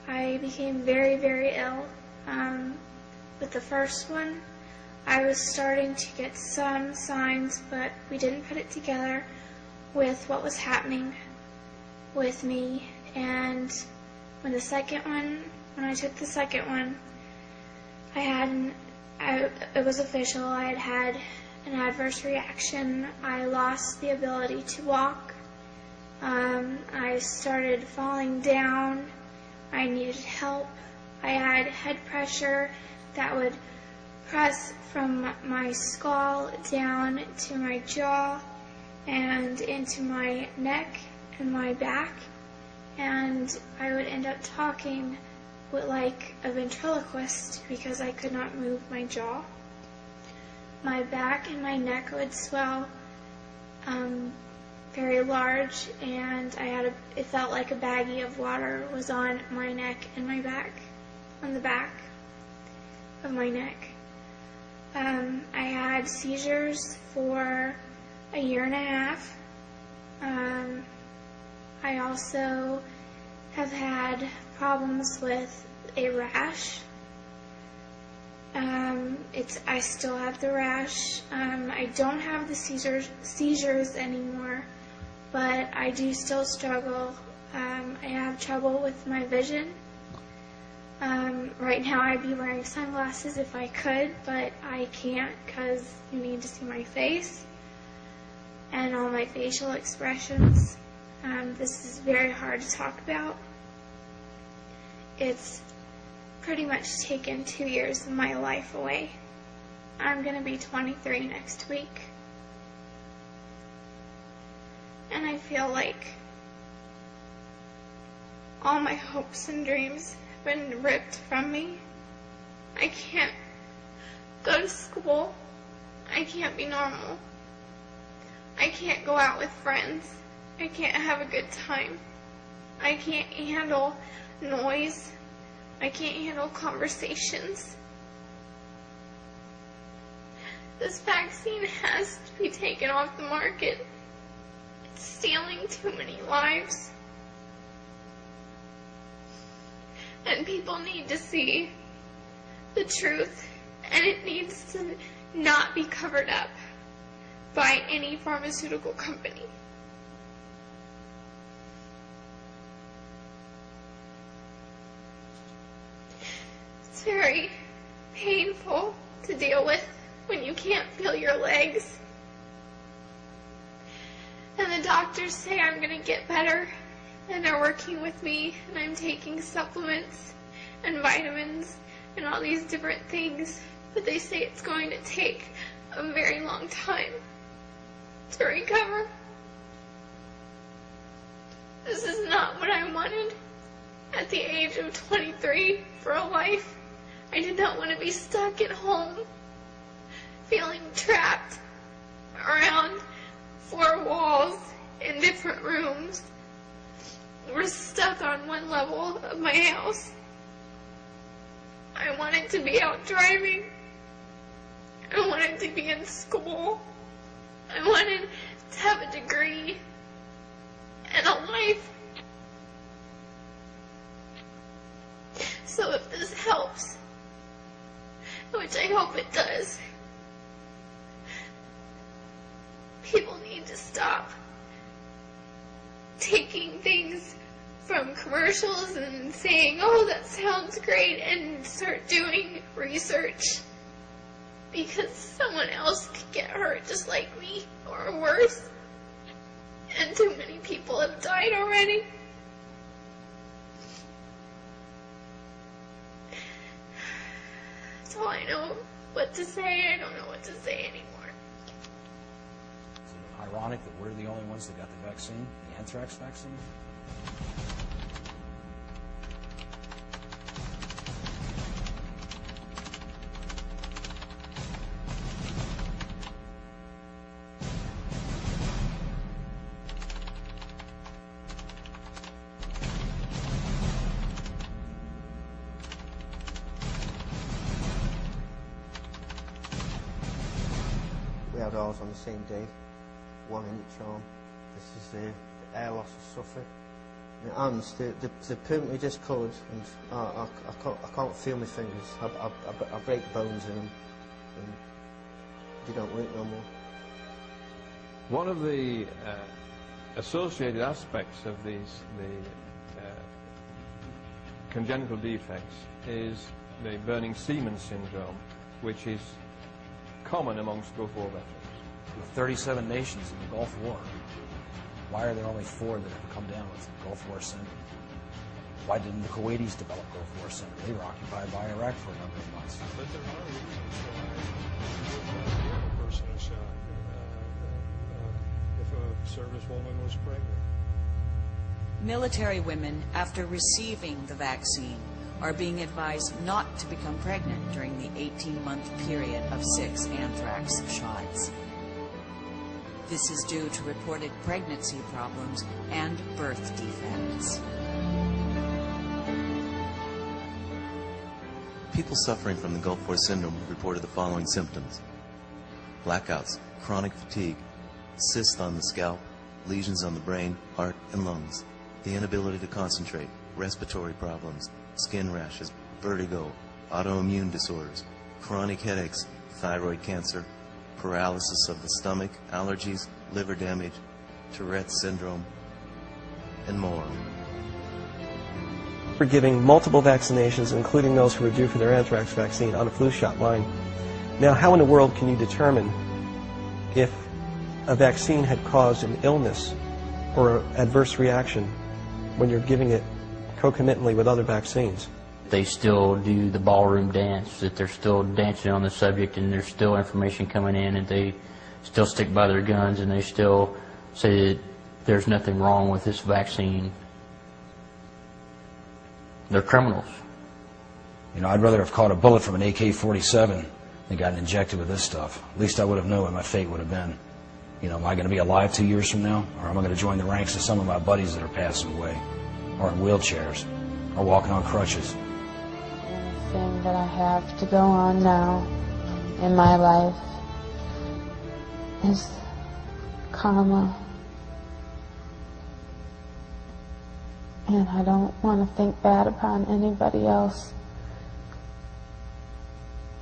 I became very, very ill. With the first one, I was starting to get some signs, but we didn't put it together with what was happening with me. And when I took the second one, it was official. I had had an adverse reaction. I lost the ability to walk. I started falling down. I needed help. I had head pressure that would press from my skull down to my jaw and into my neck and my back, and I would end up talking like a ventriloquist because I could not move my jaw. My back and my neck would swell very large, and it felt like a baggie of water was on my neck and my back, on the back of my neck. I had seizures for a year and a half. I also have had problems with a rash. I still have the rash. I don't have the seizures anymore, but I do still struggle. I have trouble with my vision. Right now I'd be wearing sunglasses if I could, but I can't because you need to see my face and all my facial expressions. This is very hard to talk about. It's pretty much taken 2 years of my life away. I'm going to be 23 next week. And I feel like All my hopes and dreams have been ripped from me. I can't go to school. I can't be normal. I can't go out with friends. I can't have a good time. I can't handle noise. I can't handle conversations. This vaccine has to be taken off the market. It's stealing too many lives. And people need to see the truth, and it needs to not be covered up by any pharmaceutical company. It's very painful to deal with when you can't feel your legs. And the doctors say I'm going to get better, and they're working with me, and I'm taking supplements and vitamins and all these different things, but they say it's going to take a very long time to recover. This is not what I wanted at the age of 23 for a life. I did not want to be stuck at home, feeling trapped around 4 walls in different rooms. We're stuck on one level of my house. I wanted to be out driving. I wanted to be in school. I wanted to have a degree and a life. So if this helps, which I hope it does, people need to stop taking things from commercials and saying, oh, that sounds great, and start doing research, because someone else could get hurt just like me, or worse, and too many people have died already. That's all I know what to say. I don't know what to say anymore. Is it ironic that we're the only ones that got the vaccine, the anthrax vaccine? We had ours on the same day, one in each arm. This is the air loss I suffered. My hands, they're permanently discoloured, and I can't feel my fingers. I break bones in them, and they don't work no more. One of the associated aspects of the congenital defects is the burning semen syndrome, which is common amongst Gulf War veterans. With 37 nations in the Gulf War, why are there only 4 that have come down with Gulf War syndrome? Why didn't the Kuwaitis develop Gulf War syndrome? They were occupied by Iraq for a number of months. But there are reasons why a person is shot. If a servicewoman was pregnant. Military women, after receiving the vaccine, are being advised not to become pregnant during the 18-month period of 6 anthrax shots. This is due to reported pregnancy problems and birth defects. People suffering from the Gulf War syndrome reported the following symptoms: blackouts, chronic fatigue, cysts on the scalp, lesions on the brain, heart, and lungs, the inability to concentrate, respiratory problems, skin rashes, vertigo, autoimmune disorders, chronic headaches, thyroid cancer, paralysis of the stomach, allergies, liver damage, Tourette's syndrome, and more. We're giving multiple vaccinations, including those who are due for their anthrax vaccine, on a flu shot line. Now, how in the world can you determine if a vaccine had caused an illness or an adverse reaction when you're giving it concomitantly with other vaccines? They still do the ballroom dance, that they're still dancing on the subject, and there's still information coming in, and they still stick by their guns, and they still say that there's nothing wrong with this vaccine. They're criminals. You know, I'd rather have caught a bullet from an AK-47 than gotten injected with this stuff. At least I would have known what my fate would have been. You know, am I going to be alive 2 years from now? Or am I going to join the ranks of some of my buddies that are passing away? Or in wheelchairs? Or walking on crutches? The thing that I have to go on now in my life is karma. And I don't want to think bad upon anybody else.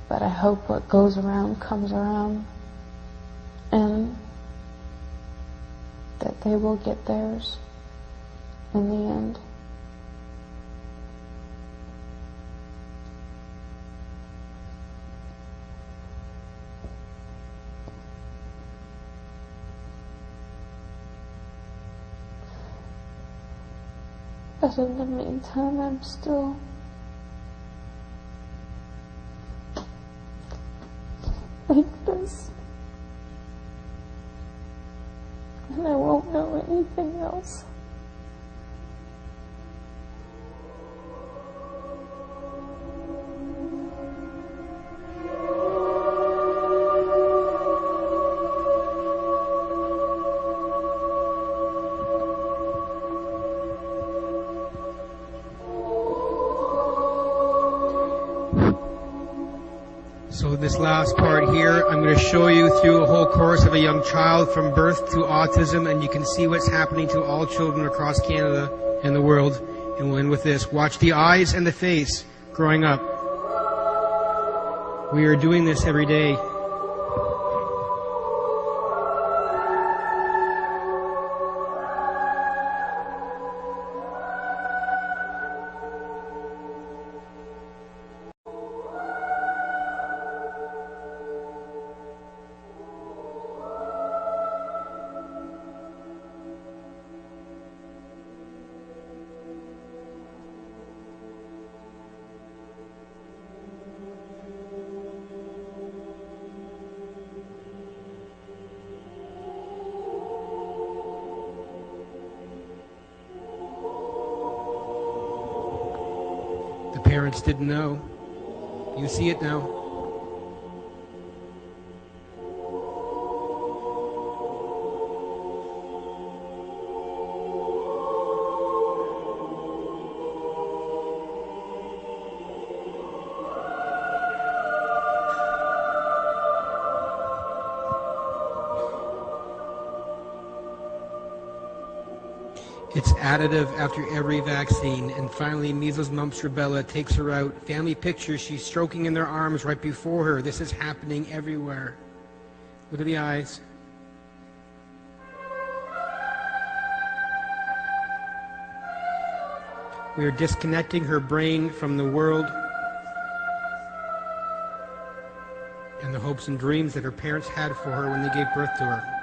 But I hope what goes around comes around. And that they will get theirs in the end. But in the meantime, I'm still like this. And I won't know anything else. So this last part here, I'm going to show you through a whole course of a young child from birth to autism, and you can see what's happening to all children across Canada and the world. And we'll end with this. Watch the eyes and the face growing up. We are doing this every day. The parents didn't know. You see it now. It's additive after every vaccine. And finally, measles, mumps, rubella takes her out. Family pictures, she's stroking in their arms right before her. This is happening everywhere. Look at the eyes. We are disconnecting her brain from the world and the hopes and dreams that her parents had for her when they gave birth to her.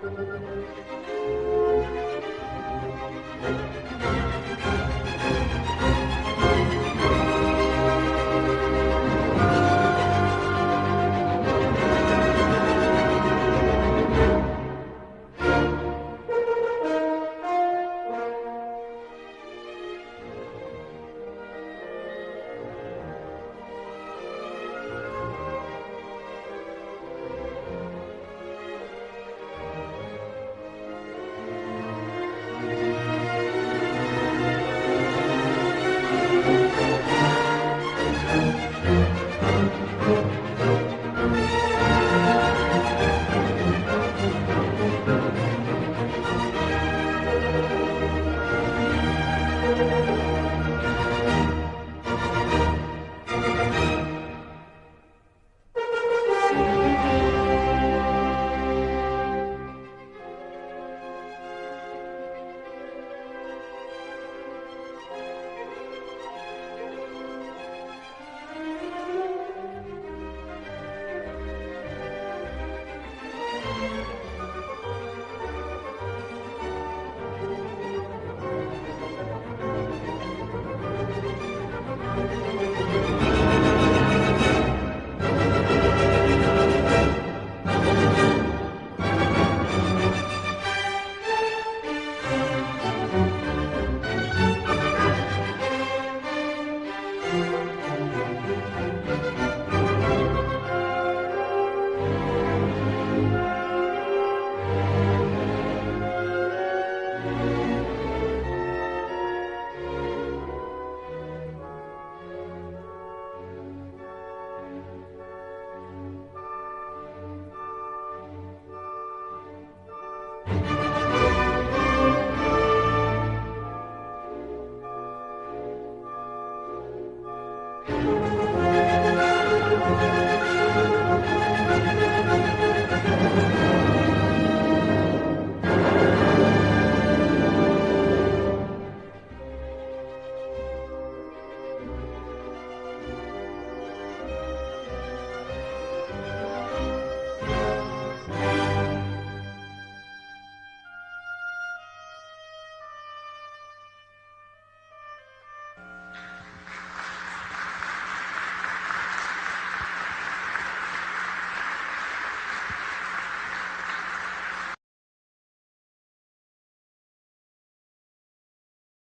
you.